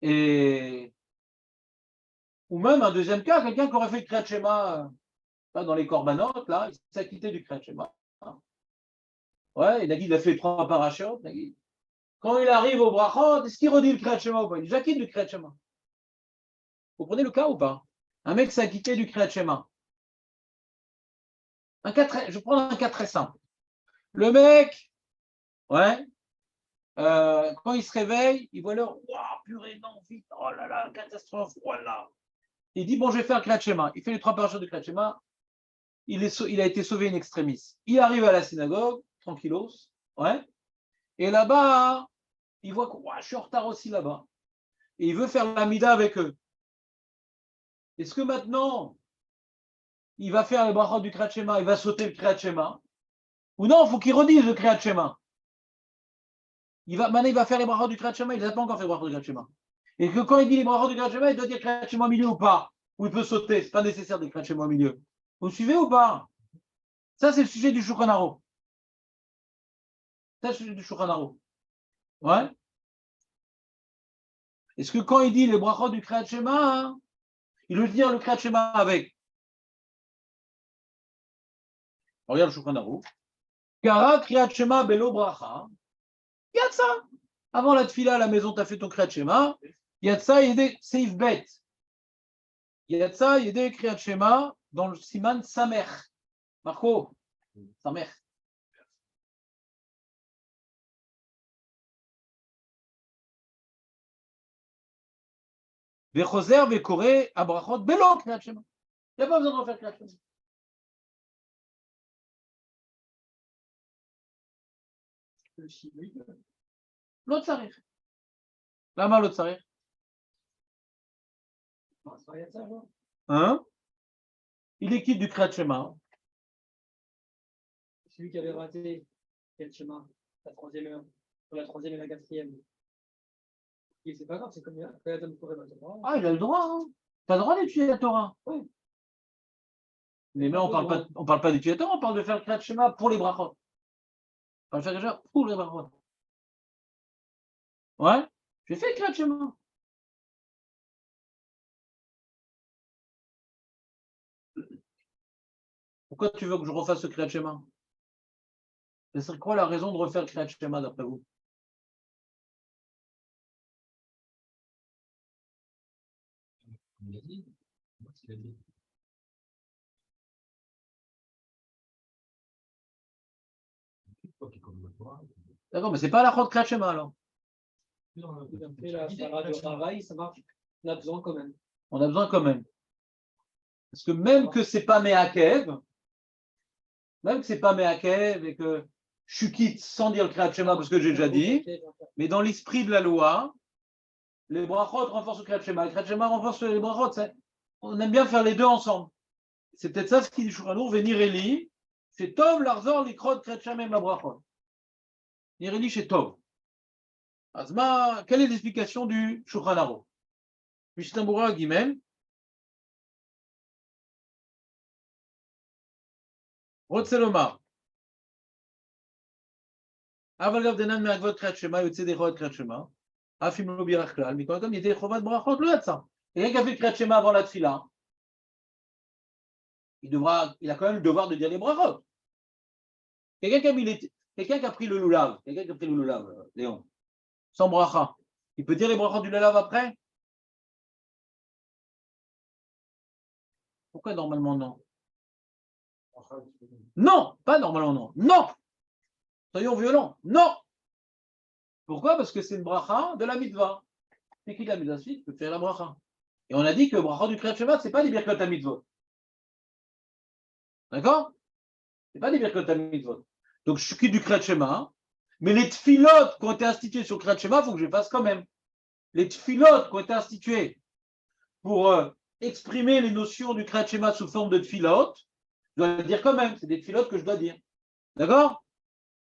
A: Et ou même un deuxième cas, quelqu'un qui aurait fait le Kriyat Shema dans les corbanotes, là, il s'est acquitté du Kriyat Shema. Ouais, il a fait 3 parachutes. Quand il arrive au brachot, est-ce qu'il redit le Kriyat Shema ou pas? Il s'acquitte du Kriyat Shema. Vous prenez le cas ou pas? Un mec s'est acquitté du Kriyat Shema. Je prends un cas très simple. Le mec, ouais, quand il se réveille, il voit l'heure, waouh, purée, non, vite, oh là là, catastrophe, voilà. Il dit, bon, je vais faire le Kriyat Shema. Il fait les 3 parachutes du Kriyat Shema. Il a été sauvé in extremis. Il arrive à la synagogue, tranquillos, ouais, et là-bas, il voit que je suis en retard aussi là-bas. Et il veut faire la mida avec eux. Est-ce que maintenant, il va faire le brachot du Kriyat Shema, il va sauter le Kriyat Shema? Ou non, il faut qu'il redise le Kriyat Shema. Maintenant, il va faire les brachot du Kriyat Shema, il n'a pas encore fait le brachot du Kriyat Shema. Et que quand il dit les brachot du Kriyat Shema, il doit dire Kriyat Shema au milieu ou pas? Ou il peut sauter, ce n'est pas nécessaire de Kriyat Shema au milieu. Vous suivez ou pas? Ça, c'est le sujet du Shulchan Aruch. C'est le sujet du Shulchan Aruch. Ouais. Est-ce que quand il dit les brachot du Kriyat Shema, hein, il veut dire le Kriyat Shema avec? Regarde le Shulchan Aruch. Kara Kriyat Shema belo bracha. Yatsa. Avant la tfila à la maison, tu as fait ton Kriyat Shema. Yatsa yede seif bet. Yatsa yede Kriyat Shema dans le siman Samer. Marco, Samer. Vechoser vekore abrachot belo Kriyat Shema. Il n'y a pas besoin de refaire Kriyat Shema. L'autre s'arrête. Lama l'autre s'arrête. Hein? Il est qui du Kriyat Shema?
D: Celui qui avait raté Kriyat Shema, la troisième heure, pour la troisième et la quatrième. Et c'est pas grave, c'est comme Adam Koreh Batora.
A: Ah, il a le droit. Hein. Tu as le droit d'étudier la Torah.
D: Oui.
A: Mais là, on parle pas d'étudier la Torah, on parle de faire le Kriyat Shema pour les brachot. On parle de faire le Kriyat Shema pour les brachot. Ouais? J'ai fait le Kriyat Shema. Pourquoi tu veux que je refasse ce Kriyat Shema? C'est quoi la raison de refaire le Kriyat Shema d'après vous?
B: Il a dit. Moi, il a dit.
A: D'accord, mais c'est pas la chod Kriyat Shema alors.
D: Après la Sarah de Haraï, ça marche. On a besoin quand même.
A: On a besoin quand même. Parce que même que c'est pas Meakev, même que c'est pas Meakev et que je quitte sans dire le Kriyat Shema parce que j'ai déjà dit, mais dans l'esprit de la loi, les brachot renforcent le Kriyat Shema, le Kriyat Shema renforce les brachot. On aime bien faire les deux ensemble. C'est peut-être ça ce qui dit Shulchan Aruch, venir Eli, c'est Tov, l'Arzor, l'Ikrot, Kriyat Shema et la brachot. Venir Eli, c'est Tov. Azma, quelle est l'explication du Shulchan Aruch? Mishnah Berurah Gimel. רוצה לומר, אבל גם דנן מעכבות קריאת שמע יוצא ידי חובת קריאת שמע, אף אם לא בירך כלל, מכל מקום ידי חובת ברכות לא יצא. Quelqu'un qui a fait קריאת שמע avant la tfila, il a quand même le devoir de dire les brachot. Quelqu'un qui a pris le lulav, Léon, sans bracha, il peut dire les brachot du lulav après? Pourquoi normalement non? Non, pas normalement non. Non! Soyons violents. Non! Pourquoi? Parce que c'est une bracha de la mitzvah. C'est qui la mitzvah? Tu peux faire la bracha. Et on a dit que le bracha du Kriyat Shema, ce n'est pas des birkot à mitzvot. D'accord? Ce n'est pas des birkot à mitzvot. Donc je suis du Kriyat Shema, mais les tfilot qui ont été institués sur le Kriyat Shema, il faut que je les fasse quand même. Les tfilot qui ont été institués pour exprimer les notions du Kriyat Shema sous forme de tfilot, je dois le dire quand même. C'est des tfilot que je dois dire. D'accord?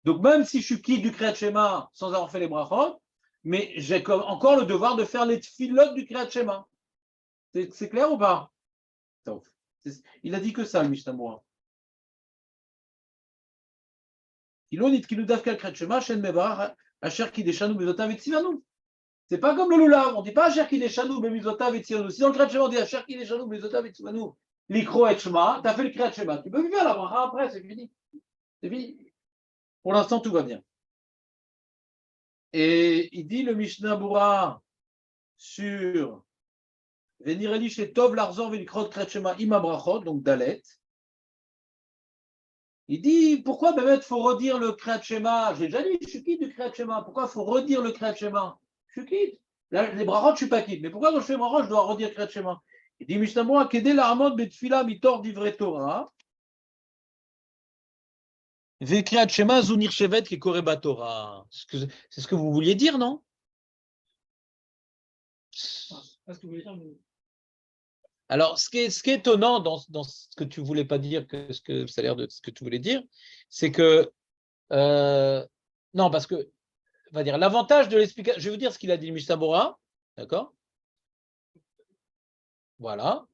A: Donc même si je suis quitte du Kriyat Shema sans avoir fait les brachot, mais j'ai encore le devoir de faire les tfilot du Kriyat Shema. C'est clair ou pas? Il a dit que ça, le Mishnah Berurah. C'est pas comme le lulav, on ne dit pas Asher Kideshanu Bemizotav et Tzivanu. Si dans le Kriyat Shema on dit Asher Kideshanu Bemizotav et Tzivanu, l'Ikro et Shema, tu as fait le Kriyat Shema. Tu peux vivre la bracha après, c'est fini. C'est fini. Pour l'instant, tout va bien. Et il dit le Mishnah Berurah sur Venireli chez Tov Larzor Velikrot Kriyat Shema Ima Brachot, donc Dalet. Il dit pourquoi il faut redire le Kriyat Shema? J'ai déjà dit, je suis quitte du Kriyat Shema. Pourquoi il faut redire le Kriyat Shema? Je suis quitte. Là, les brachot, je ne suis pas quitte. Mais pourquoi quand je fais brachot, je dois redire Kriyat Shema? Il dit Mishnah Berurah Kedé Laramot Betfila Mitor Divrei Torah. Vekriyat Shema Zunir Shevet Kekore Batorah. C'est ce que vous vouliez dire, non?
D: Parce que vous voulez dire,
A: Alors, ce qui est étonnant dans ce que tu voulais pas dire, que ça a l'air de ce que tu voulais dire, c'est que non, parce que on va dire l'avantage de l'explication. Je vais vous dire ce qu'il a dit le Mishnah Berurah, d'accord? Voilà,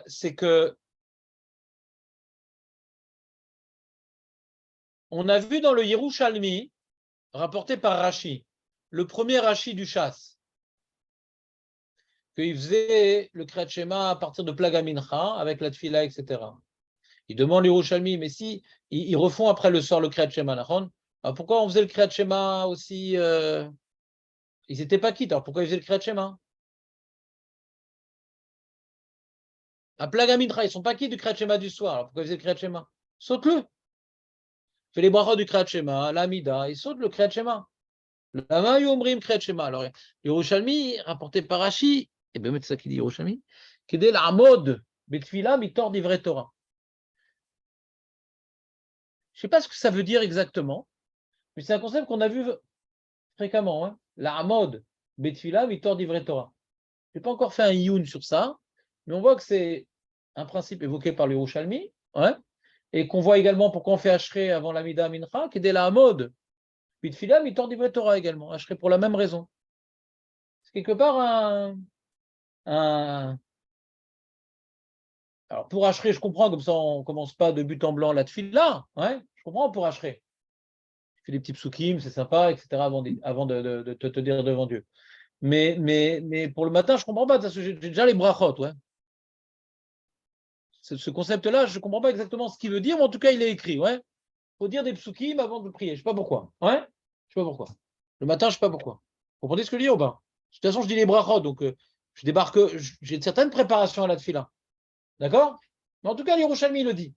A: c'est que on a vu dans le Yerushalmi, rapporté par Rashi, le premier Rashi du Chasse, qu'il faisait le Kriyat Shema à partir de Plaga Mincha, avec la Tfila, etc. Il demande les Yerushalmi, mais si ils refont après le soir le Kriyat Shema, pourquoi on faisait le Kriyat Shema aussi ils n'étaient pas quittes, alors pourquoi ils faisaient le Kriyat Shema? À Plaga Mincha, ils ne sont pas quittes du Kriyat Shema du soir, alors pourquoi ils faisaient le Kriyat Shema? Saute-le. Fais les brachot du Kriyat Shema, l'Amida, ils sautent le Kriyat Shema. Lama Yomrim Kriyat Shema. Alors, Yerushalmi, rapporté par Rashi, et bien, c'est ça qu'il dit Yerushalmi, Kedel Amod, Betfila, Mitor d'Ivret Torah. Je ne sais pas ce que ça veut dire exactement, mais c'est un concept qu'on a vu fréquemment. Hein. La Amod, Betfila, Mitor d'Ivret Torah. Je n'ai pas encore fait un Youn sur ça, mais on voit que c'est un principe évoqué par le Yerushalmi, hein, et qu'on voit également pourquoi on fait Ashrei avant l'Amida Mincha, Kedel Amod, Betfila, Mitor d'Ivret Torah également. Ashrei pour la même raison. C'est quelque part Alors pour Ashrei, je comprends, comme ça on ne commence pas de but en blanc la tfila, ouais, je comprends pour Ashrei. Tu fais des petits psukim, c'est sympa, etc. avant de te dire devant Dieu. Mais pour le matin, je ne comprends pas, parce que j'ai déjà les brachot, ouais. Ce concept-là, je ne comprends pas exactement ce qu'il veut dire, mais en tout cas, il est écrit, ouais. Il faut dire des psukim avant de prier, je ne sais pas pourquoi, ouais. Je ne sais pas pourquoi. Le matin, je ne sais pas pourquoi. Vous comprenez ce que je dis ou pas? De toute façon, je dis les brachot, donc je débarque, j'ai une certaine préparation à la tfila. D'accord? Mais en tout cas, l'Yerushalmi, il le dit.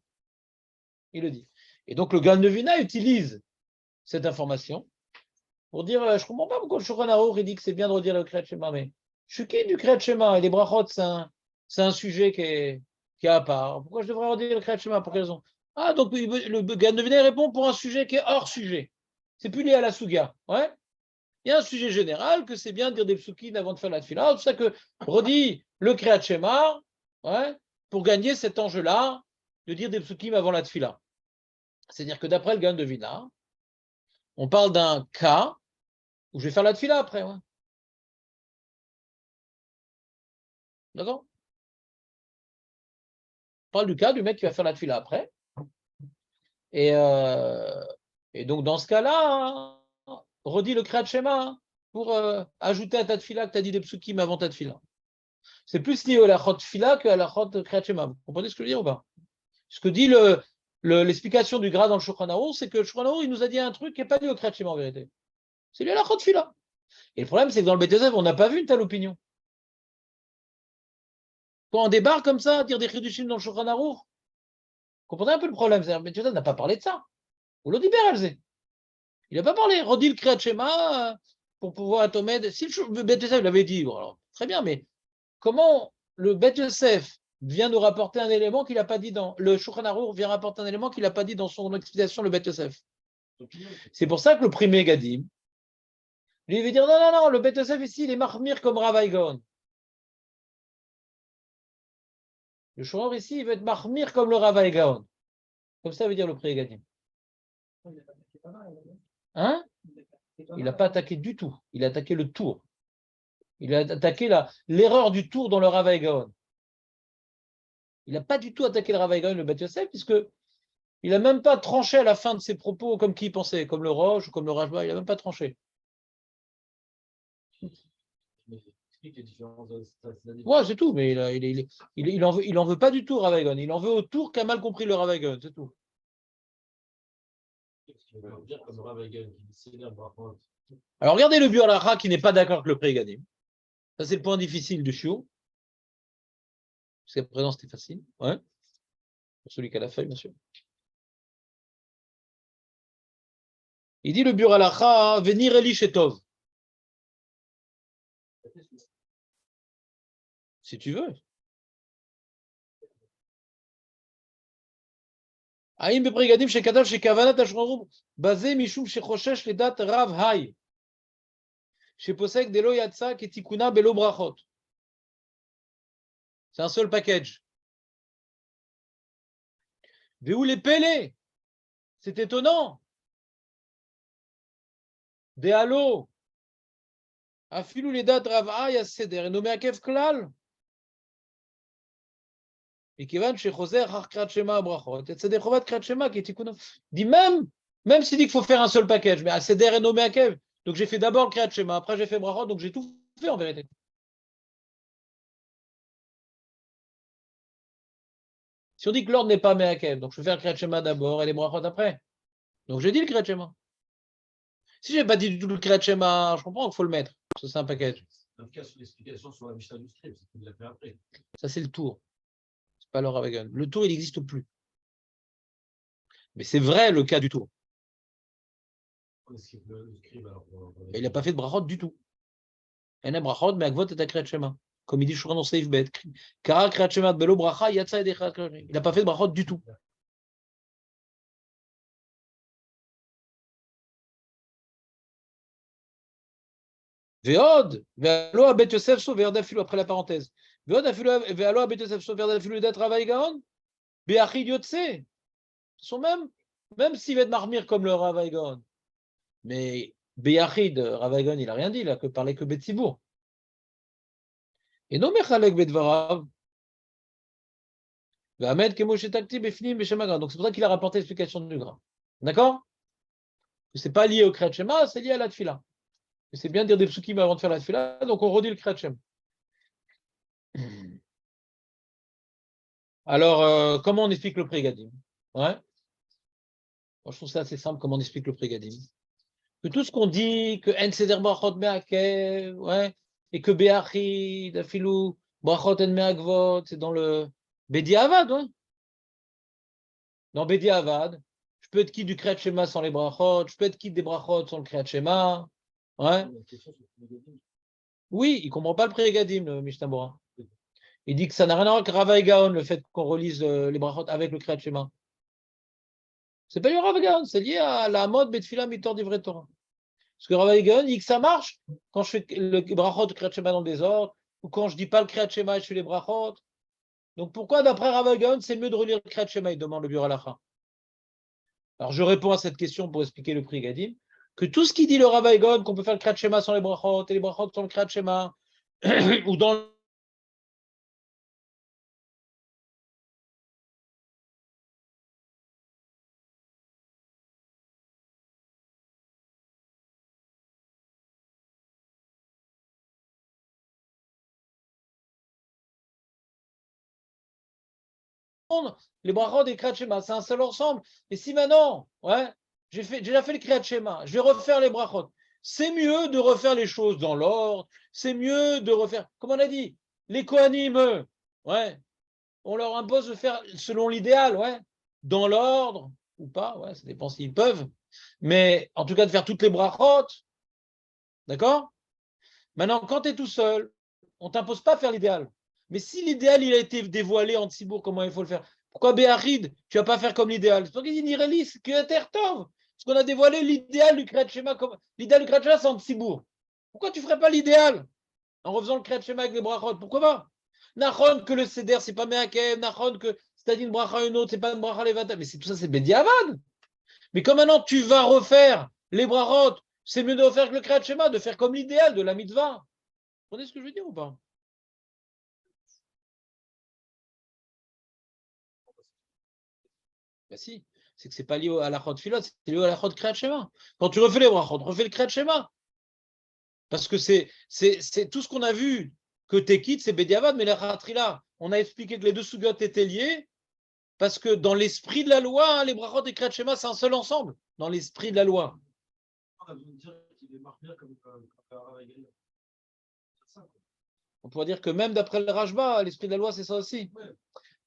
A: Il le dit. Et donc, le Gaon de Vilna utilise cette information pour dire je ne comprends pas pourquoi le Shulchan Aruch il dit que c'est bien de redire le Kriyat Shema, mais je suis qui du Kriyat Shema et les brachot, c'est un sujet qui est à part. Pourquoi je devrais redire le Kriyat Shema? Pour quelle raison? Ah, donc le Gaon de Vilna répond pour un sujet qui est hors sujet. C'est plus lié à la Suga. Ouais? Il y a un sujet général que c'est bien de dire des psukim avant de faire la tefila. C'est pour ça que redit le Kriyat Shema, ouais, pour gagner cet enjeu-là de dire des psukim avant la tefila. C'est-à-dire que d'après le Gaon de Vilna, on parle d'un cas où je vais faire la tefila après. Ouais. D'accord? On parle du cas du mec qui va faire la tefila après. Et donc dans ce cas-là, redis le Kriyat Shema pour ajouter à ta tefila que tu as dit des psukim avant ta tefila. C'est plus lié à la chot tefila qu'à la chot Kriyat Shema. Vous comprenez ce que je veux dire ou pas? Ce que dit l'explication du Gra dans le Shulchan Aruch, c'est que le Shulchan Aruch, il nous a dit un truc qui n'est pas lié au Kriyat Shema en vérité. C'est lié à la chot tefila. Et le problème, c'est que dans le Beit Yosef, on n'a pas vu une telle opinion. Quand on débarque comme ça, dire des chidushim dans le Shulchan Aruch, comprenez un peu le problème. C'est-à-dire, le Beit Yosef n'a pas parlé de ça. Ou l'Odiber, il n'a pas parlé. Redit le Kriyat Shema pour pouvoir atomer. Si le Beit Yosef l'avait dit, bon, alors, très bien, mais comment le Beit Yosef vient nous rapporter un élément qu'il n'a pas dit dans. Le Shulchan Aruch vient rapporter un élément qu'il n'a pas dit dans son explication, le Beit Yosef. C'est pour ça que le premier Gadim, lui, il veut dire non, le Beit Yosef ici, il est mahmir comme Rav Gaon. Le Shulchan Aruch ici, il veut être mahmir comme le Rav Gaon. Comme ça veut dire le premier Gadim. Hein? Il n'a pas attaqué du tout. Il a attaqué le tour. Il a attaqué l'erreur du tour dans le Rav Gaon. Il n'a pas du tout attaqué le Rav Gaon, le Beit Yosef, puisqu'il n'a même pas tranché à la fin de ses propos comme qui pensait, comme le Roche ou comme le Rajba, il n'a même pas tranché. Ouais, c'est tout, mais il en veut pas du tout, Rav Gaon. Il en veut au tour qu'a mal compris le Rav Gaon, c'est tout. Alors regardez le Biur Halacha qui n'est pas d'accord avec le Pri Gadim. Ça, c'est le point difficile du Shiur. Jusqu'à présent, c'était facile. Ouais. Pour celui qui a la feuille, bien sûr. Il dit le Biur Halacha, venir Eli Shetov. Si tu veux. האם בפרי גדים שכתב שכוונת השולחן בזה משום שחושש לדעת רב היי, שפוסק דלא יצא כתיקונה בלא ברכות. C'est un seul package. Véou les pélés. C'est étonnant. Des halos. Afilou les dates Rav Hay à Seder et nommé Akev Klal. Et Kivan chez Choser Kriyat Shema Brachot. Et c'est des Chovat Kriyat Shema qui est Tikkuno. Dit même s'il dit qu'il faut faire un seul package, mais à Seder et nommé Akev. Donc j'ai fait d'abord le Kriyat Shema, après j'ai fait Brachot, donc j'ai tout fait en vérité. Si on dit que l'ordre n'est pas Meakev, donc je vais faire le Kriyat Shema d'abord et les brachot après. Donc je dis le Kriyat Shema. Si je n'ai pas dit du tout le Kriyat Shema, je comprends qu'il faut le mettre. Ça, c'est un package.
B: En tout cas, sur l'explication sur la Mishnah du script, c'est qu'il l'a fait après.
A: Ça, c'est le tour. C'est pas le Ravagon. Le tour, il n'existe plus. Mais c'est vrai le cas du tour.
B: On esquive le script alors.
A: Mais il n'a pas fait de brachot du tout. Il y a brachot, mais Akvot est à Kriyat Shema. Comme il dit Shouran dans Seif Bet. Kara Kriyat Shema, Belo Bracha, Yatsa et Kriyat Shema. Il n'a pas fait de brachot du tout. Veod, Vealo à Bet Yosef, sauf Verda Filou, après la parenthèse. Veod, Vealo à Bet Yosef, sauf Verda Filou, d'être Ravaïgaon, Beachid Yotse. Sont même s'il va être marmire comme le Ravaïgaon. Mais Beachid, Ravaïgaon, il n'a rien dit, il n'a que parlé que Betsibour. Et non, Mechalek Bedvarav. Donc c'est pour ça qu'il a rapporté l'explication du gras. D'accord? Ce n'est pas lié au Kriyat Shema, c'est lié à la Tfila. C'est bien de dire des psukim avant de faire la Tfila, donc on redit le Kriyat Shema. Alors, comment on explique le Prégadim? Ouais. Moi, je trouve ça assez simple, comment on explique le Prégadim. Que tout ce qu'on dit, que En Seder Brachot Me'akev, ouais, et que Be'achid, Afilou, Brachot En Me'akvot, c'est dans le Bediavad, ouais. Dans Bediavad, je peux être quitte du Kriyat Shema sans les Brachot, je peux être quitte des Brachot sans le Kriyat Shema, ouais. Oui, il ne comprend pas le Prégadim, le Mishnah Bora. Il dit que ça n'a rien à voir avec Rava Gaon, le fait qu'on relise les Brachot avec le Kriyat Shema. C'est pas lié au Rava Gaon, c'est lié à la mode Betfila Mitor d'Ivret Torah. Parce que Rava Gaon dit que ça marche quand je fais le Brachot du Kriyat Shema dans le désordre, ou quand je ne dis pas le Kriyat Shema et je fais les Brachot. Donc pourquoi, d'après Rava Gaon, c'est mieux de relire le Kriyat Shema, il demande le Biur Halacha. Alors je réponds à cette question pour expliquer le Prégadim, que tout ce qui dit le Rava Gaon, qu'on peut faire le Kriyat Shema sans les Brachot, et les Brachot sans le Kriyat Shema, ou dans les brachot et Kriyat Shema, c'est un seul ensemble. Et si maintenant, ouais, j'ai déjà fait le Kriyat Shema, je vais refaire les brachot, c'est mieux de refaire les choses dans l'ordre, c'est mieux de refaire, comme on a dit, les Kohanim, eux, ouais, on leur impose de faire selon l'idéal, ouais, dans l'ordre, ou pas, ouais, ça dépend s'ils peuvent, mais en tout cas de faire toutes les brachot, d'accord? Maintenant, quand tu es tout seul, on ne t'impose pas de faire l'idéal. Mais si l'idéal il a été dévoilé en Tzibour, comment il faut le faire? Pourquoi Béachid, tu ne vas pas faire comme l'idéal? C'est parce qu'il dit Nireli, c'est que Tertov. Parce qu'on a dévoilé l'idéal du Kriyat Shema. L'idéal du Kriyat Shema, c'est en Tzibour. Pourquoi tu ne ferais pas l'idéal en refaisant le Kriyat Shema avec les brachot? Pourquoi pas? Nachon que le Seder, c'est pas Meakev. Nachon que c'est-à-dire une bracha une autre, c'est pas une bracha levata. Mais tout ça, c'est Bediavad. Mais comme maintenant tu vas refaire les brachot, c'est mieux de refaire que le Kriyat Shema, de faire comme l'idéal de la mitzvah. Vous comprenez ce que je veux dire ou pas? Ben si, c'est que c'est pas lié à la chod philot, c'est lié à la chod Kriyat Shema. Quand tu refais les brachot, refais le Kriyat Shema. Parce que c'est tout ce qu'on a vu que Tekit, c'est Bediavad, mais la Ratrila, on a expliqué que les deux sougiotes étaient liés parce que dans l'esprit de la loi, les brachot et Kriyat Shema, c'est un seul ensemble, dans l'esprit de la loi.
B: On a besoin de dire qu'il est marqué comme Rava Gaon.
A: On pourrait dire que même d'après le Rajba, l'esprit de la loi, c'est ça aussi. Ouais.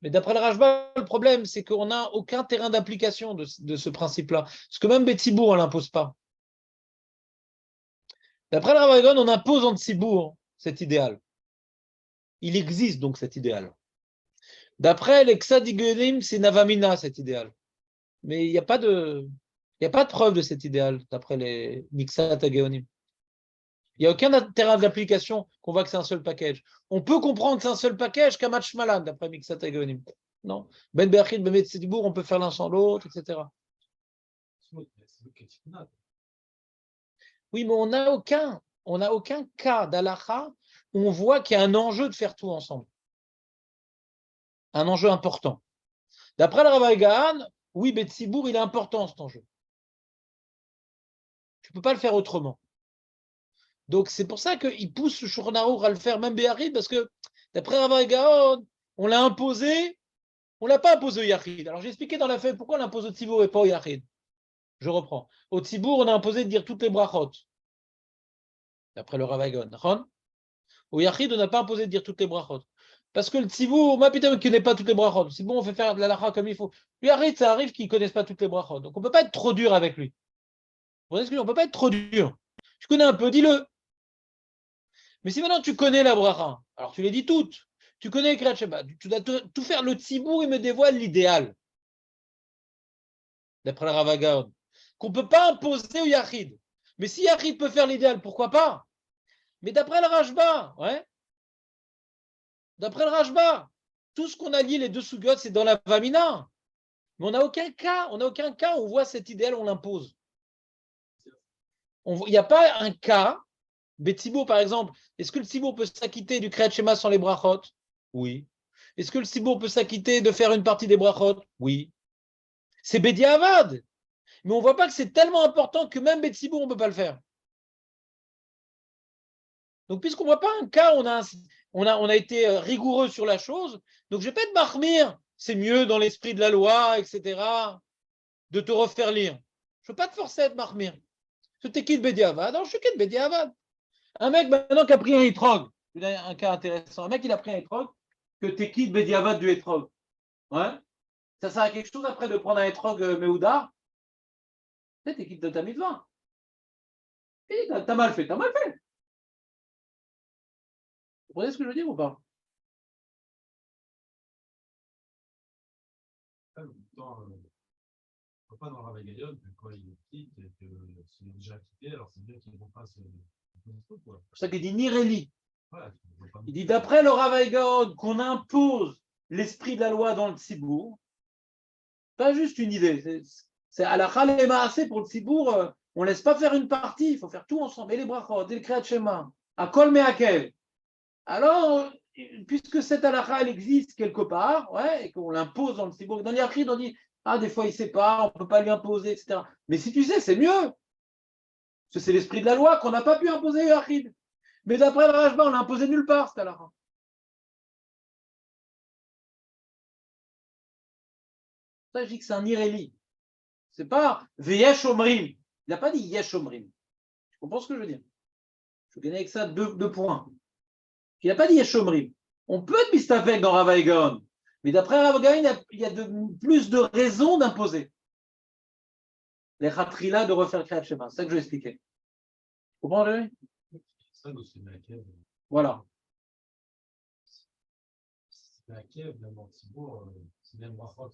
A: Mais d'après le Rajba, le problème, c'est qu'on n'a aucun terrain d'application de ce principe-là. Parce que même Betsibour, on ne l'impose pas. D'après le Ravagon, on impose en Tsibour cet idéal. Il existe donc cet idéal. D'après les Ksadigenim, c'est Navamina cet idéal. Mais il n'y a pas de preuve de cet idéal, d'après les Miksat Ageonim. Il n'y a aucun terrain d'application qu'on voit que c'est un seul package. On peut comprendre que c'est un seul package qu'un match malade, d'après Miksat Ageonim. Non. Ben Berchid, Ben Betsibour, on peut faire l'un sans l'autre, etc. Oui, mais on n'a aucun cas d'Alacha où on voit qu'il y a un enjeu de faire tout ensemble. Un enjeu important. D'après le Rava Gaon, oui, Betsibour, il est important cet enjeu. Tu ne peux pas le faire autrement. Donc c'est pour ça qu'il pousse le Shulchan Aruch à le faire, même Béharid, parce que d'après Rava Gaon, on l'a imposé, On ne l'a pas imposé au Yachid. Alors j'ai expliqué dans la feuille pourquoi on l'impose au Tzibour et pas au Yachid. Je reprends. Au Tzibour, on a imposé de dire toutes les brachot, d'après le Ravagon. Au Yachid, on n'a pas imposé de dire toutes les brachot. Parce que le Tzibour, moi, putain, qui n'est pas toutes les brachot. C'est bon, on fait faire de la lacha comme il faut. Le Yachid, ça arrive qu'ils ne connaissent pas toutes les brachot. Donc on ne peut pas être trop dur avec lui. Vous voyez ce que je veux dire? On ne peut pas être trop dur. Tu connais un peu, dis-le. Mais si maintenant tu connais la bracha, alors tu les dis toutes. Tu connais Kriyat Shema, tu dois tout faire. Le Tzibour, il me dévoile l'idéal, d'après le Ravagon, qu'on ne peut pas imposer au Yachid. Mais si Yachid peut faire l'idéal, pourquoi pas? Mais d'après le Rashba, ouais, d'après le Rashba, tout ce qu'on a lié les deux sugotes, c'est dans la Vamina. Mais on n'a aucun cas où on voit cet idéal, on l'impose. Il n'y a pas un cas. Tzibour, par exemple, est-ce que le Tzibour peut s'acquitter du Kriyat Shema sans les brachot? Oui. Est-ce que le Tzibour peut s'acquitter de faire une partie des brachot? Oui. C'est Bediavad. Mais on ne voit pas que c'est tellement important que même Tzibour, on ne peut pas le faire. Donc, puisqu'on ne voit pas un cas, on a été rigoureux sur la chose, donc je ne vais pas être marmire, c'est mieux dans l'esprit de la loi, etc., de te refaire lire. Je ne veux pas te forcer à être marmire. Je t'ai quitte Bediavad, alors je quitte Bediavad. Un mec maintenant qui a pris un hétrog, un cas intéressant, un mec il a pris un hétrog, que t'es quitte Bediavad du hétrog. Ouais. Ça sert à quelque chose après de prendre un hétrog Meouda? T'es quitte de ta mitzvah. T'as mal fait, t'as mal fait. Vous comprenez ce que je veux dire ou pas?
B: En même temps, faut pas dans le Ravagalion, que quand ils quittent et que c'est déjà quitté, alors c'est bien qu'ils vont pas se.
A: C'est pour ça qu'il dit Nireli.
B: Ouais,
A: Il dit d'après le Ravaïgaon qu'on impose l'esprit de la loi dans le Tzibour, pas juste une idée. C'est à la Khalema assez pour le Tzibour, on ne laisse pas faire une partie, il faut faire tout ensemble. Et les brachot, et le Kriyat Shema, à Kol Meakel. Alors, puisque cette halakha, elle existe quelque part, ouais, et qu'on l'impose dans le Tzibour, dans l'Yachid, on dit, ah, des fois il ne sait pas, on ne peut pas lui imposer, etc. Mais si tu sais, c'est mieux. Parce que c'est l'esprit de la loi qu'on n'a pas pu imposer au Yachid. Mais d'après le Rashba, on l'a imposé nulle part, cette halakha. Ça, je dis que c'est un Ireli. C'est pas Veyesh Omrim. Il n'a pas dit Yesh Omrim. Tu comprends ce que je veux dire? Je vais gagner avec ça deux points. Il n'a pas dit Yesh Omrim. On peut être mistafek dans Ravaïgon. Mais d'après Ravaïgon, il y a plus de raisons d'imposer. Les Khatrila de refaire Kriyat Shema. C'est ça que je vais expliquer. Vous comprenez?
B: ça, c'est Meakev.
A: Voilà.
B: C'est Meakev, même en Tzibour, c'est même Brachot.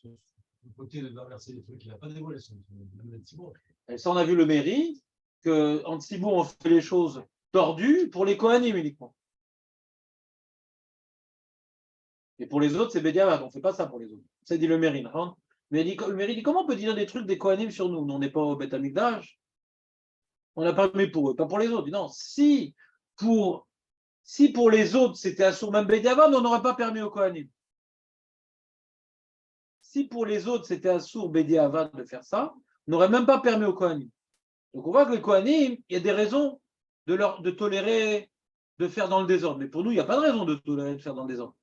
B: Le côté d'inverser les trucs, il n'a pas dévoilé son même le Tzibour.
A: Et ça, on a vu le mairie, qu'en Tzibour, on fait les choses tordues pour les Kohanim uniquement. Et pour les autres, c'est Bediavad. On ne fait pas ça pour les autres. Ça dit le mairie. Mais le mairie dit comment on peut dire des trucs des Kohanim sur nous? Nous, on n'est pas au Beth Amikdash. On n'a pas mis pour eux, pas pour les autres. Non, si pour les autres, c'était Assour même Bediavad, on n'aurait pas permis aux Kohanim. Si pour les autres, c'était Assour Bediavad de faire ça, on n'aurait même pas permis aux Kohanim. Donc on voit que les Kohanim, il y a des raisons de tolérer de faire dans le désordre. Mais pour nous, il n'y a pas de raison de tolérer de faire dans le désordre.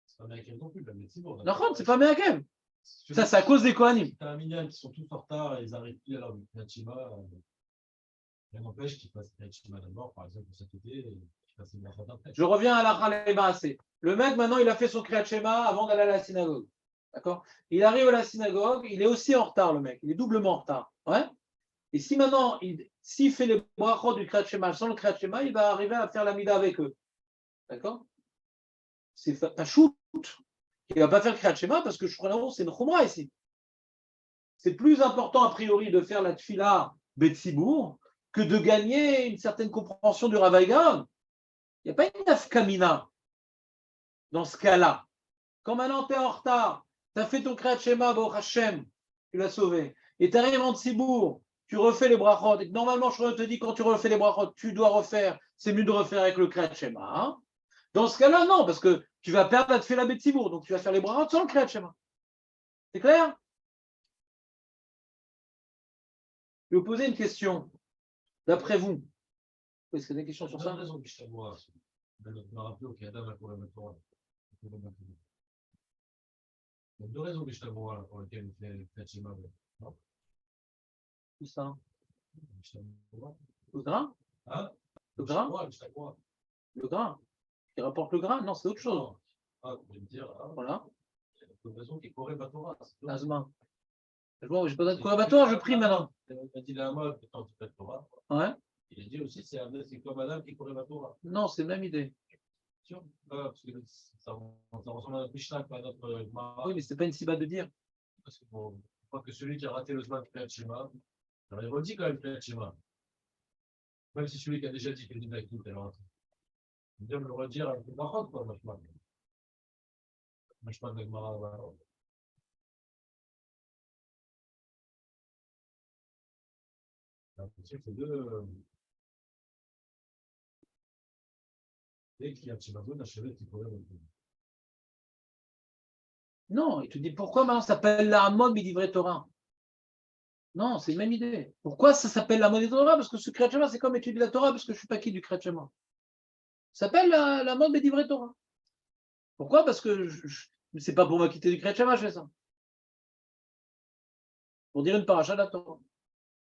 B: C'est pas Meakev non plus, même le Tzibour.
A: Non, c'est pas Meakev. Ça, c'est à cause des Kohanim.
B: T'as un million qui sont tous en retard et ils arrivent plus à l'heure du Kriyat Shema. Rien n'empêche qu'ils fassent Kriyat Shema d'abord, par exemple, pour cet été, et qu'ils fassent une brachot après.
A: Je reviens à la Khalema assez. Le mec, maintenant, il a fait son Kriyat Shema avant d'aller à la synagogue. D'accord? Il arrive à la synagogue, il est aussi en retard, le mec. Il est doublement en retard. Ouais? Et si maintenant, s'il fait les brachot du Kriyat Shema sans le Kriyat Shema, il va arriver à faire la mida avec eux. D'accord? C'est pas shoot. Il ne va pas faire le Kriyat Shema parce que je crois c'est une chumra ici. C'est plus important a priori de faire la tfila Betsibour que de gagner une certaine compréhension du Ravaïgan. Il n'y a pas une nafkamina dans ce cas-là. Quand maintenant tu es en retard, tu as fait ton Kriyat Shema, Baruch Hashem, tu l'as sauvé, et tu arrives en Tsibour, tu refais les brachot, et normalement je te dis quand tu refais les brachot, tu dois refaire, c'est mieux de refaire avec le Kriyat Shema. Hein. Dans ce cas-là, non, parce que tu vas perdre la tfila Betsibour, donc tu vas faire les brachot sans le Kriyat Shema. C'est clair? Je vais vous poser une question. D'après vous, est-ce qu'il y a des questions sur ça?
B: raison, Mishnah. On a rappelé au Canada la Torah. Il y a deux raisons que je t'avoue pour lesquelles il fait Tachima. Non?
A: Où ça?
B: Mishnah.
A: Le grain?
B: Hein?
A: Le grain?
B: Mishnah quoi?
A: Le grain? Qui rapporte le grain? Non, c'est autre chose.
B: Non. Ah, vous voulez me dire, ah,
A: Voilà.
B: il y a une raison qui est Koré Batora.
A: Azma. J'ai pas besoin de collaborateur, je prie maintenant.
B: Il a dit la mode quand tu fais Torah.
A: Ouais.
B: Il a dit aussi c'est comme madame qui est Koré Batora.
A: Non, c'est la même idée.
B: Sûr? Parce que ça ressemble à notre Mishnah, pas à notre Gemara.
A: Oui, mais c'est pas une si bas de dire.
B: Parce que bon, je crois que celui qui a raté le Zman de Kriyat Shema, il redit quand même Kriyat Shema. Même si celui qui a déjà dit qu'il dit Nakit, alors il vient me le redire avec le Brachot, quoi, Mashman. Mashman de Gemara, voilà. C'est deux. Et Kriyat Shema, on a achevé qui pourrait le dire.
A: Non, il te dit pourquoi maintenant ça s'appelle la Hamon Midivre Torah? Non, c'est la même idée. Pourquoi ça s'appelle la Hamon Midivre Torah? Parce que ce Kriyat Shema, c'est comme étudier la Torah, parce que je ne suis pas qui du Kriyat Shema. Ça s'appelle la Hamon Midivre Torah. Pourquoi? Parce que c'est pas pour m'acquitter du Kriyat Shema, je fais ça. Pour dire une paracha de la Torah.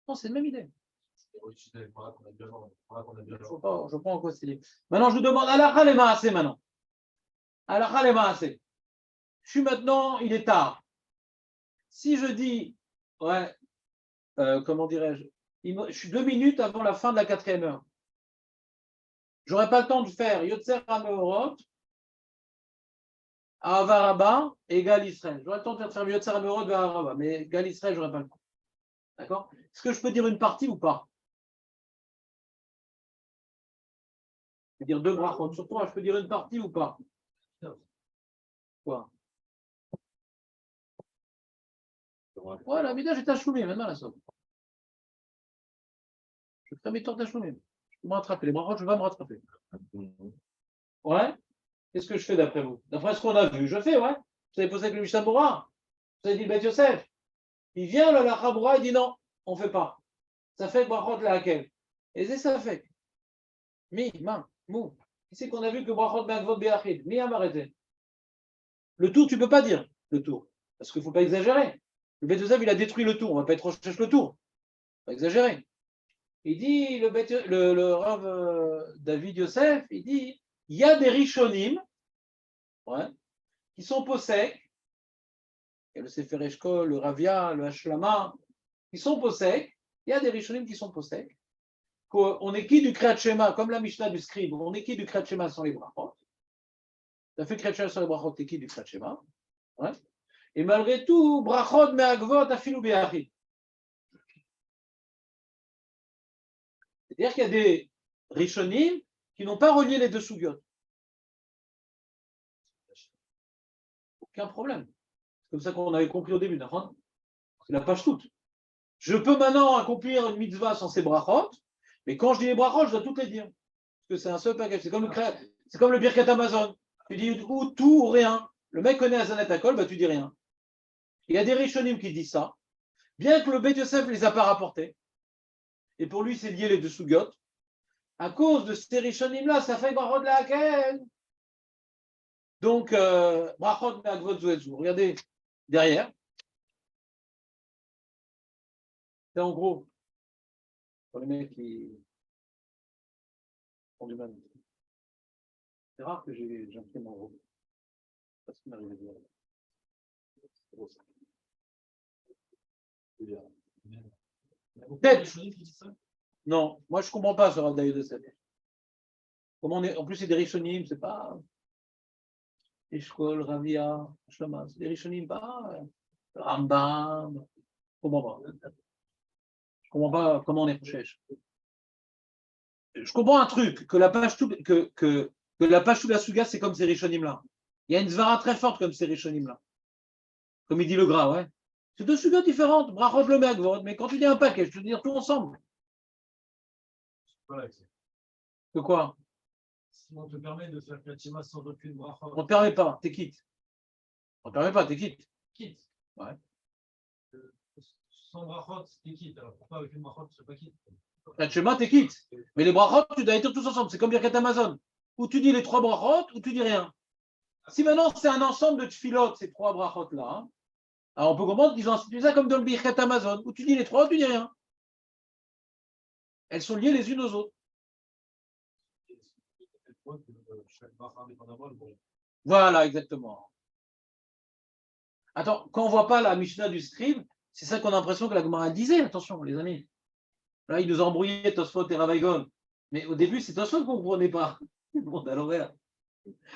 A: Non, c'est la même idée. Je prends en quoi c'est lié. Maintenant, je vous demande, Alakha les Maaseh maintenant. Alakha les Maaseh. Je suis maintenant, il est tard. Si je dis, ouais, comment dirais-je, je suis 2 minutes avant la fin de la 4e heure. J'aurais pas le temps de faire Yotzer HaMeorot, Avaraba et Gal Israël. J'aurais le temps de faire Yotzer HaMeorot et Avaraba, mais Gal Israël, j'aurais pas le temps. D'accord? Est-ce que je peux dire une partie ou pas? Je peux dire 2 brachot sur 3, je peux dire une partie ou pas? Quoi? Ouais, la mida, j'ai tachoumé, maintenant la somme. Je ferai mes tours tachoumé. Je peux me rattraper. Les brachot, je ne vais pas me rattraper. Ouais? Qu'est-ce que je fais d'après vous? D'après ce qu'on a vu, je fais, ouais. Vous avez posé avec le Mishnah Bora. Vous avez dit Bet Yosef. Il vient, le Lachabura, il dit non, on ne fait pas. Ça fait brachot la hakel. Et c'est ça fait. Mi, main, mou. Qui c'est qu'on a vu que brachot be'akvot be'achid? Mi a m'arrêté. Le tour, tu ne peux pas dire le tour. Parce qu'il ne faut pas exagérer. Le Bet Yosef, il a détruit le tour. On ne va pas être recherche le tour. Pas exagérer. Il dit, le Rav David Yosef, il dit, il y a des rishonim, ouais, qui sont possèques, et le Sefer Eshkol, le Ravia, le Hashlama, qui sont possèques, il y a des rishonim qui sont possèques, qu'on est qui du Kriyat Shema, comme la Mishnah du scribe, on est qui du Kriyat Shema sans les brachot. Tu as fait Kriyat Shema sans les brachot, t'es qui du Kriyat Shema, ouais. Et malgré tout, brachot me'agvot afilu be'achid. C'est-à-dire qu'il y a des rishonim qui n'ont pas relié les deux sougiotes. Aucun problème. C'est comme ça qu'on avait compris au début. C'est la page toute. Je peux maintenant accomplir une mitzvah sans ces brachot, mais quand je dis les brachot, je dois toutes les dire. Parce que c'est un seul package. C'est comme le Birkat Amazon. Tu dis ou tout ou rien. Le mec connaît Azanet Akol, bah tu dis rien. Il y a des rishonim qui disent ça, bien que le Bet Yosef ne les a pas rapportés. Et pour lui, c'est lié les deux sougiotes. À cause de ces rishonim-là, ça fait brachot de la hakel. Donc, brachot me'agvot zoezu. Regardez derrière. C'est en gros, pour les mecs qui font du mal. C'est rare que j'imprime en gros. C'est pas ce qui m'arrive de dire. C'est beau ça. Peut-être. Non, moi je ne comprends pas ce Rav David Yosef. Comment on est. En plus, c'est des rishonim, c'est pas. Eshkol, Ravia, Shlama, c'est des rishonim, pas. Rambam. Je ne comprends pas. Je ne comprends pas comment on est recherche. Je comprends un truc, que la page que la page sous la Suga, c'est comme ces rishonim-là. Il y a une zvara très forte comme ces rishonim-là. Comme il dit le gras, ouais. C'est deux Sugas différentes, brachot le me'agvot, mais quand tu dis un paquet, je veux dire tout ensemble.
B: Voilà.
A: De quoi?
B: Si on te permet de faire Kriyat Shema sans aucune brachot.
A: On ne te permet pas, t'es quitte. On ne te permet pas, t'es quitte.
B: Quitte.
A: Ouais.
B: Sans brachot, t'es quitte. Alors pourquoi avec une brachot, tu ne serais pas quitte?
A: Kriyat Shema, t'es quitte. Mais les brachot, tu dois être tous ensemble. C'est comme Birkat Amazon. ou tu dis les 3 brachot, ou tu dis rien. Si maintenant c'est un ensemble de tfilot, ces 3 brachot-là, hein, alors on peut comprendre qu'ils ont institué ça comme dans le Birkat Amazon, où tu dis les 3, ou tu dis rien. Elles sont liées les unes aux autres. Voilà, exactement. Attends, quand on ne voit pas la Mishnah du Scribe, c'est ça qu'on a l'impression que la Gemara disait. Attention, les amis. Là, il nous a embrouillé Tosfot et Ravaïgon. Mais au début, c'est Tosfot qu'on ne comprenait pas. Le monde à l'envers.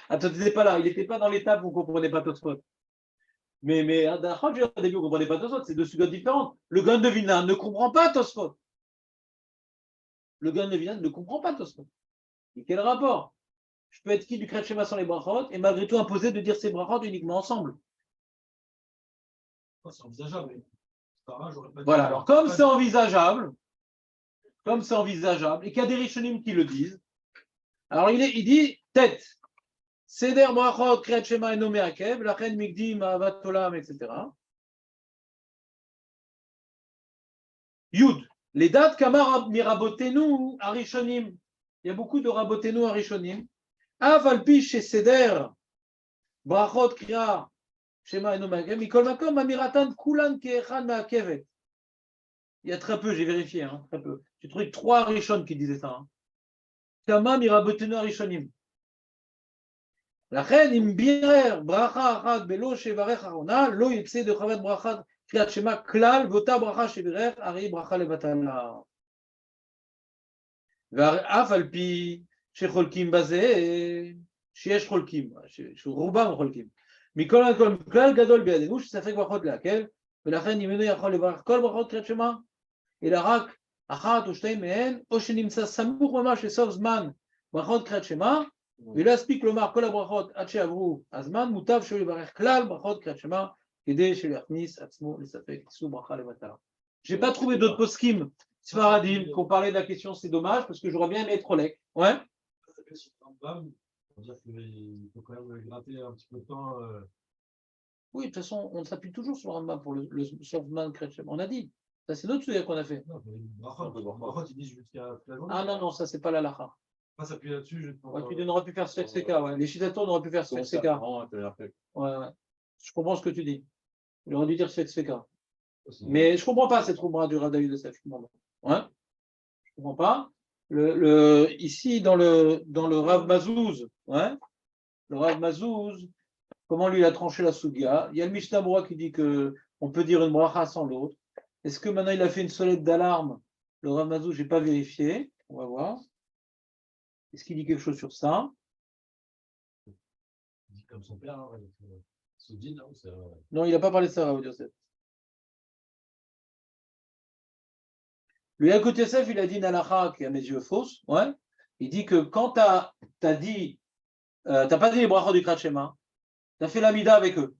A: Attends, tu n'étais pas là. Il n'était pas dans l'étape où on ne comprenait pas Tosfot. Mais au début, on ne comprenait pas Tosfot. C'est deux sujets différents. Le Gaon de Vilna ne comprend pas Tosfot. Le Gaon de Vilna ne comprend pas Tosfot. Et quel rapport? Je peux être qui du Kriyat Shema sans les brachot et malgré tout imposer de dire ces brachot uniquement ensemble.
B: C'est envisageable.
A: Voilà, alors comme c'est envisageable, et qu'il y a des Rishonim qui le disent, alors il dit tête, Seder brachot, Kriyat Shema et nommé Akev, Lachen Migdim, Ahavat Olam, etc. Yud, les dates Kamar Mirabotenu Arishonim. Il y a beaucoup de Rabotenu Arishonim. Avalpi chez Seder, brachot, Kriyat Shema et nommé Akev, Mikol Makom, Amiratan, Kulan Keechan Ma'akevet. Il y a très peu, j'ai vérifié, hein, très peu. J'ai trouvé 3 Rishon qui disaient ça. Kama mirabotenu Rishonim. Lachen im birer bracha achad belo shevarech arona lo yitze de chavat bracha kriyat shema klal vota bracha shevarech ari bracha levatala. ואף על פי שחולקים בזה, שיש חולקים, שרובם חולקים. מכל כלל גדול בידינו שספק ברכות להקל, ולכן ימינו יכול לברך כל ברכות קריאת שמע, אלא רק אחת או שתי מהן, או שנמצא סמוך ממש לסוף זמן ברכות קריאת שמע, ולא יספיק לומר כל הברכות עד שעברו הזמן, מוטב שהוא יברך כלל ברכות קריאת שמע, כדי שיכניס עצמו לספק איסור ברכה לבטלה. J'ai pas trouvé d'autres poskim Sfaradim qu'on parlait de la question, c'est dommage parce que j'aurais bien aimé être Rolek. Ouais.
B: On dire qu'il faut quand même gratter un petit peu de temps.
A: Oui, de toute façon, on s'appuie toujours sur le Rambam pour le Sofman Kretchem. On a dit. Ça, c'est notre sujet qu'on a fait.
B: Non, Brachot, ils disent jusqu'à la journée.
A: Ah non, ça, c'est pas la lacha.
B: On s'appuie là-dessus.
A: Tu n'aurais pu faire CK, ouais. Les Shitatons n'auraient pu faire CK. Ouais. Je comprends ce que tu dis. Il aurait dû dire CK. Mais je ne comprends pas cette roubra du Radaï de Sef. Ouais. Je ne comprends pas. Ici, dans le Rav Mazouz, ouais, le Rav Mazouz, comment lui il a tranché la Soudia. Il y a le Mishnah Bora qui dit qu'on peut dire une bracha sans l'autre. Est-ce que maintenant il a fait une sonnette d'alarme? Le Rav Mazouz, je n'ai pas vérifié. On va voir. Est-ce qu'il dit quelque chose sur ça?
B: Il dit comme son père, hein, Soudine,
A: non, il n'a pas parlé de ça, Rav Yosef. Le Yakut Yosef, il a dit une halakha qui est à mes yeux fausse. Ouais. Il dit que quand tu n'as pas dit les brachot du Kriyat Shema, tu as fait l'amida avec eux.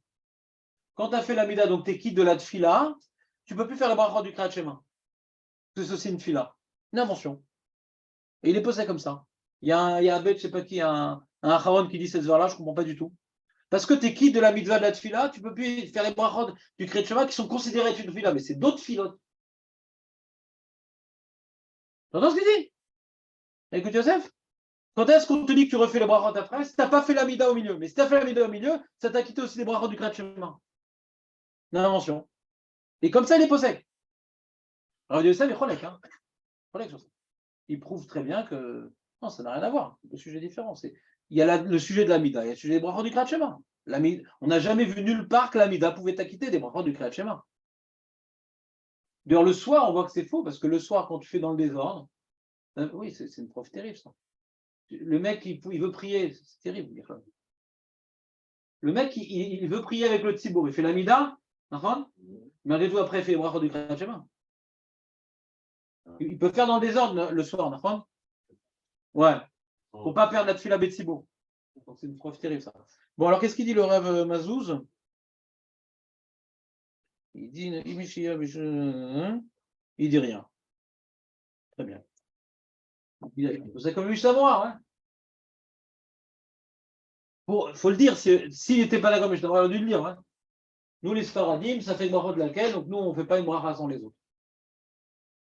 A: Quand tu as fait l'amida, donc tu es quitte de la tfila, tu ne peux plus faire les brachot du Kriyat Shema. C'est aussi une tfila. Une invention. Et il est posé comme ça. Il y a un bête, je ne sais pas qui, un Acharon qui dit cette zvar-là, je ne comprends pas du tout. Parce que tu es quitte de la mitzvah de la tfila, tu ne peux plus faire les brachot du Kriyat Shema qui sont considérés une tfila, mais c'est d'autres filotes. Tu entends ce qu'il dit? Écoute, Yosef, quand est-ce qu'on te dit que tu refais les brachot après? Si tu n'as pas fait l'amida au milieu. Mais si tu as fait l'amida au milieu, ça t'a quitté aussi les brachot du Kriyat Shema. Une invention. Et comme ça, il est posé. Alors, Yosef est cholek, hein. Cholek sur ça. Il prouve très bien que non, ça n'a rien à voir. Le sujet est différent. Il y a le sujet de l'amida, il y a le sujet des brachot du Kriyat Shema. On n'a jamais vu nulle part que l'amida pouvait t'acquitter des brachot du Kriyat Shema. D'ailleurs, le soir, on voit que c'est faux, parce que le soir, quand tu fais dans le désordre, oui, c'est une preuve terrible, ça. Le mec, il veut prier, c'est terrible. Le mec, il veut prier avec le tzibour, il fait l'amida, malgré tout, après, il fait les brachot du Kriyat Shema. Il peut faire dans le désordre le soir, ouais, pour ne pas perdre la tfila betzibour. Donc, c'est une preuve terrible, ça. Bon, alors, qu'est-ce qu'il dit le Rav Mazouz? Il dit il dit rien. Très bien. C'est comme lui savoir. Hein. Il faut le dire, s'il n'était pas d'accord, mais je devrais dû le dire. Hein. Nous, les Sfaradim, ça fait une bracha de laquelle, donc nous, on ne fait pas une bracha sans les autres.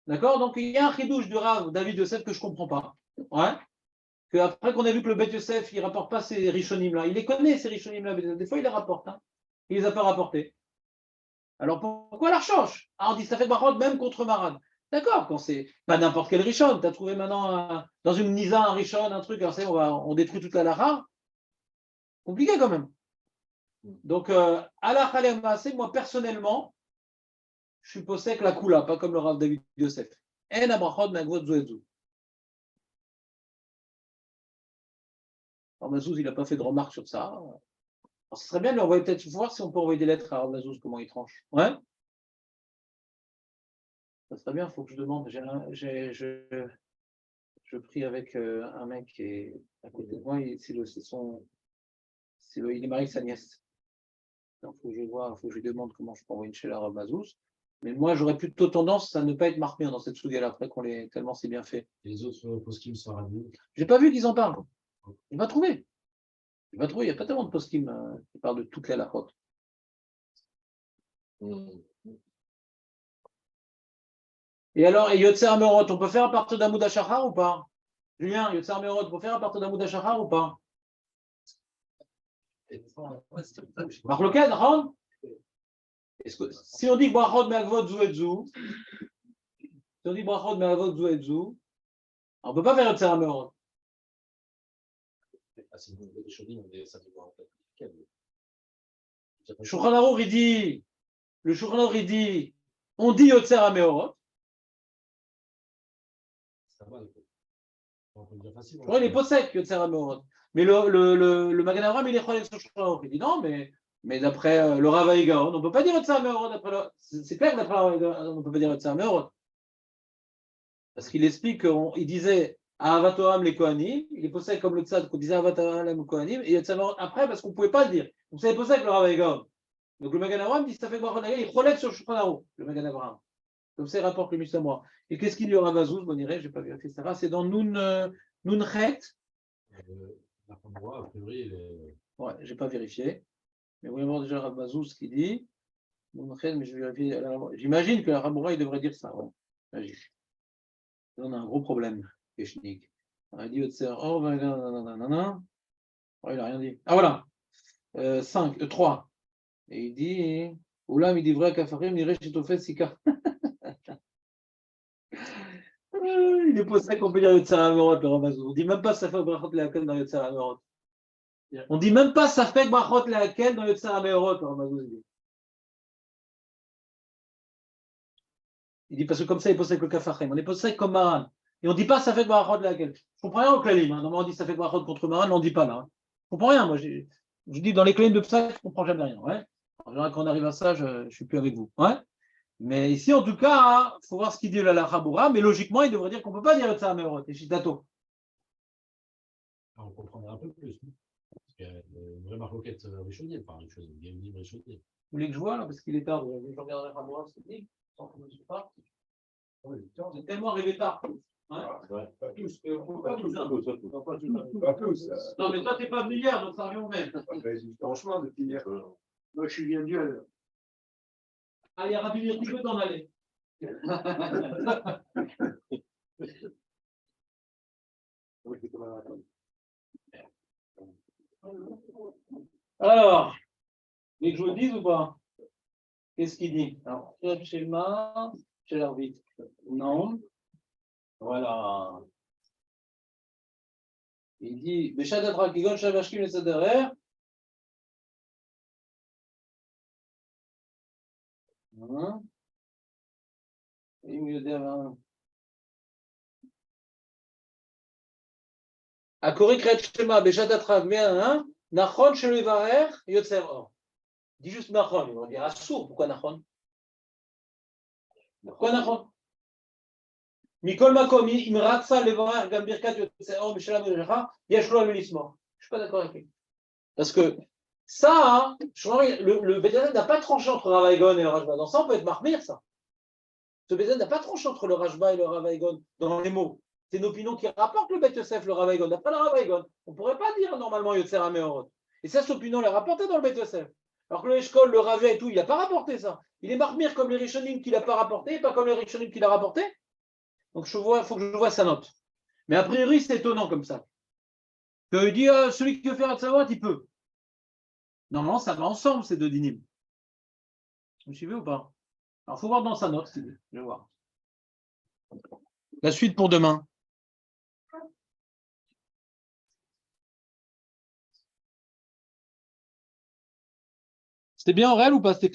A: D'accord? Donc il y a un chidouche du Rav David Yosef que je ne comprends pas. Ouais. qu'après qu'on a vu que le Bet Yosef, il ne rapporte pas ces Rishonim-là, il les connaît, ces Rishonim-là, mais des fois, il les rapporte. Hein. Il ne les a pas rapportés. Alors pourquoi la rechange? Ah, on dit ça fait Barod même contre Maran. D'accord, quand c'est pas n'importe quel Rishon, tu as trouvé maintenant dans une Nisa un Rishon, un truc, alors on détruit toute la Lara. Compliqué quand même. Donc, Alach Alem Maaseh, moi personnellement, je suis possède la Kula, pas comme le Rav David Yosef. En Abrachot Me'agvot Zoezu. Alors Mazouz, il n'a pas fait de remarque sur ça. Alors, ce serait bien de lui envoyer peut-être, il faut voir si on peut envoyer des lettres à Mazouz, comment il tranche. Ouais. Ça serait bien, il faut que je demande. Je prie avec un mec qui est à côté de moi, il est marié avec sa nièce. Il faut que je vois, faut que je lui demande comment je peux envoyer une chéla à Mazouz. Mais moi, j'aurais plutôt tendance à ne pas être marqué dans cette sougale après qu'on l'ait tellement c'est bien fait.
B: Et les autres poskim sont ravis.
A: J'ai pas vu qu'ils en parlent. Il va trouver. Il va trouver. Il n'y a pas tellement de poskim qui parlent de toute la lachote. Et alors, et Yotzer Amerot, on peut faire à partir d'Amoud Hashachar ou pas? Julien, Yotzer Amerot, on peut faire à partir d'Amoud Hashachar ou pas? Marloquet, Ron? Si on dit Brachot Me'agvot Zu et Zu, si on dit Brachot Me'agvot Zu et Zu, on ne peut pas faire Yotzer Amerot. Shulchan Aruch, il dit, le Shulchan Aruch, il dit, on dit Yotzer Amerot. Il est possède Yotzer Amerot. Mais le Magen Avraham, il est croyant sur Shulchan Aruch. Il dit non, mais d'après le Rav Gaon, on ne peut pas dire Yotzer Amerot. C'est clair que d'après le Rav Gaon, on ne peut pas dire Yotzer Amerot. Parce qu'il explique qu'il disait Avatoam les Kohanim, il est possède comme le Tzad qu'on disait Avatoam les Kohanim, et Yotzer Amerot après parce qu'on ne pouvait pas le dire. Donc ça est possède le Rav Gaon. Donc le Magen Avraham dit ça fait Brachot Nagel, il relève sur Shulchan Aruch, le Magen Avraham. Comme ça, il rapporte le Mishnah. Et qu'est-ce qu'il y aura Vazouz, bon, je n'ai pas vérifié ça. C'est dans Nun Chet.
B: La Ramboura, a priori, il est.
A: Ouais, je n'ai pas vérifié. Mais vous voyez voir déjà Vazouz qui dit. Nun Chet, mais je vais vérifier. J'imagine que la Ramboura, il devrait dire ça. Ouais. Là, on a un gros problème. Technique. Il dit Yotzer, oh, nanana. Oh, il n'a rien dit. Ah, voilà. 3. Et il dit. Oulam, il dit vrai qu'Afarim, il reste au fait Sika. Il est possible qu'on peut dire Yotzer Amerot, le Ramazou. On ne dit même pas ça fait Brachot Lehakel dans Yotzer Amerot. On ne dit même pas ça fait Brachot Lehakel dans Yotzer Amerot, le Ramazou. Il dit parce que comme ça, il est possible que le Kafachem. On est possible comme Maran. Et on ne dit pas ça fait Brachot Lehakel. Je ne comprends rien au Klalim. Normalement, on dit ça fait Brachot contre Maran, mais on ne dit pas là. Je ne comprends rien. Moi, je dis dans les Klalim de Psa, je ne comprends jamais rien. Ouais. En général, quand on arrive à ça, je ne suis plus avec vous. Ouais. Mais ici, en tout cas, il faut voir ce qu'il dit la Chaboura, mais logiquement, il devrait dire qu'on ne peut pas dire Yotzer Amerot, et Shitato.
B: On comprendra un peu plus. Parce qu'il y a une vraie marloquette richonnière, enfin, une chose, il y a une libre richonnière.
A: Vous voulez que je vois là, parce qu'il est tard, je regarderai Chaboura, c'est dit, sans que je ne suis pas. J'ai tellement arrivé tard. Hein
C: Pas tous.
A: Pas tous.
C: Pas tous.
A: Non, mais toi, tu n'es pas venu hier, donc ça revient au même.
C: Franchement, depuis hier. Moi, je suis bien dû à l'heure.
A: Ah, il y a Rabbi Mirti peut t'en aller. Alors, vous voulez que je vous le dise ou pas? Qu'est-ce qu'il dit? Alors, chez le main, chez l'arbitre. Non. Voilà. Il dit Beshadat Rakigon Shavashkim et Sadarer. Akori Kret Shema Beshadat Rav Nachon Shelevarer Yotzer Or. Dis juste Nachon, ils vont dire Assour. Pourquoi Nachon? Pourquoi Nachon? Mikol Makom, Imratsa Levarer Gambirkat Yotzer Or Beshalam Elecha, Yashlo Amelismo. Je ne suis pas d'accord avec lui. Parce que ça, le Bédézan n'a pas tranché entre Rav Egon et le Rashba. Dans ça, on peut être marmire, ça. Ce Bédézan n'a pas tranché entre le Rashba et le Rav Egon dans les mots. C'est une opinion qui rapporte le Bet Yosef, le Rav Egon. D'après le Rav Egon, on ne pourrait pas dire normalement Yotzer Amerot. Et ça, cette opinion, elle est rapportée dans le Bet Yosef. Alors que le Eshkol, le Ravé et tout, il n'a pas rapporté ça. Il est marmire comme les Rishonim qu'il n'a pas rapporté, et pas comme les Rishonim qu'il a rapporté. Donc, il faut que je vois sa note. Mais a priori, c'est étonnant comme ça. Il dit, celui qui veut faire Hatzavot, il peut. Normalement, ça va ensemble, ces deux dynimes. Vous me suivez ou pas? Alors, il faut voir dans sa note, je vais voir. La suite pour demain. C'était bien en réel ou pas? C'était clair?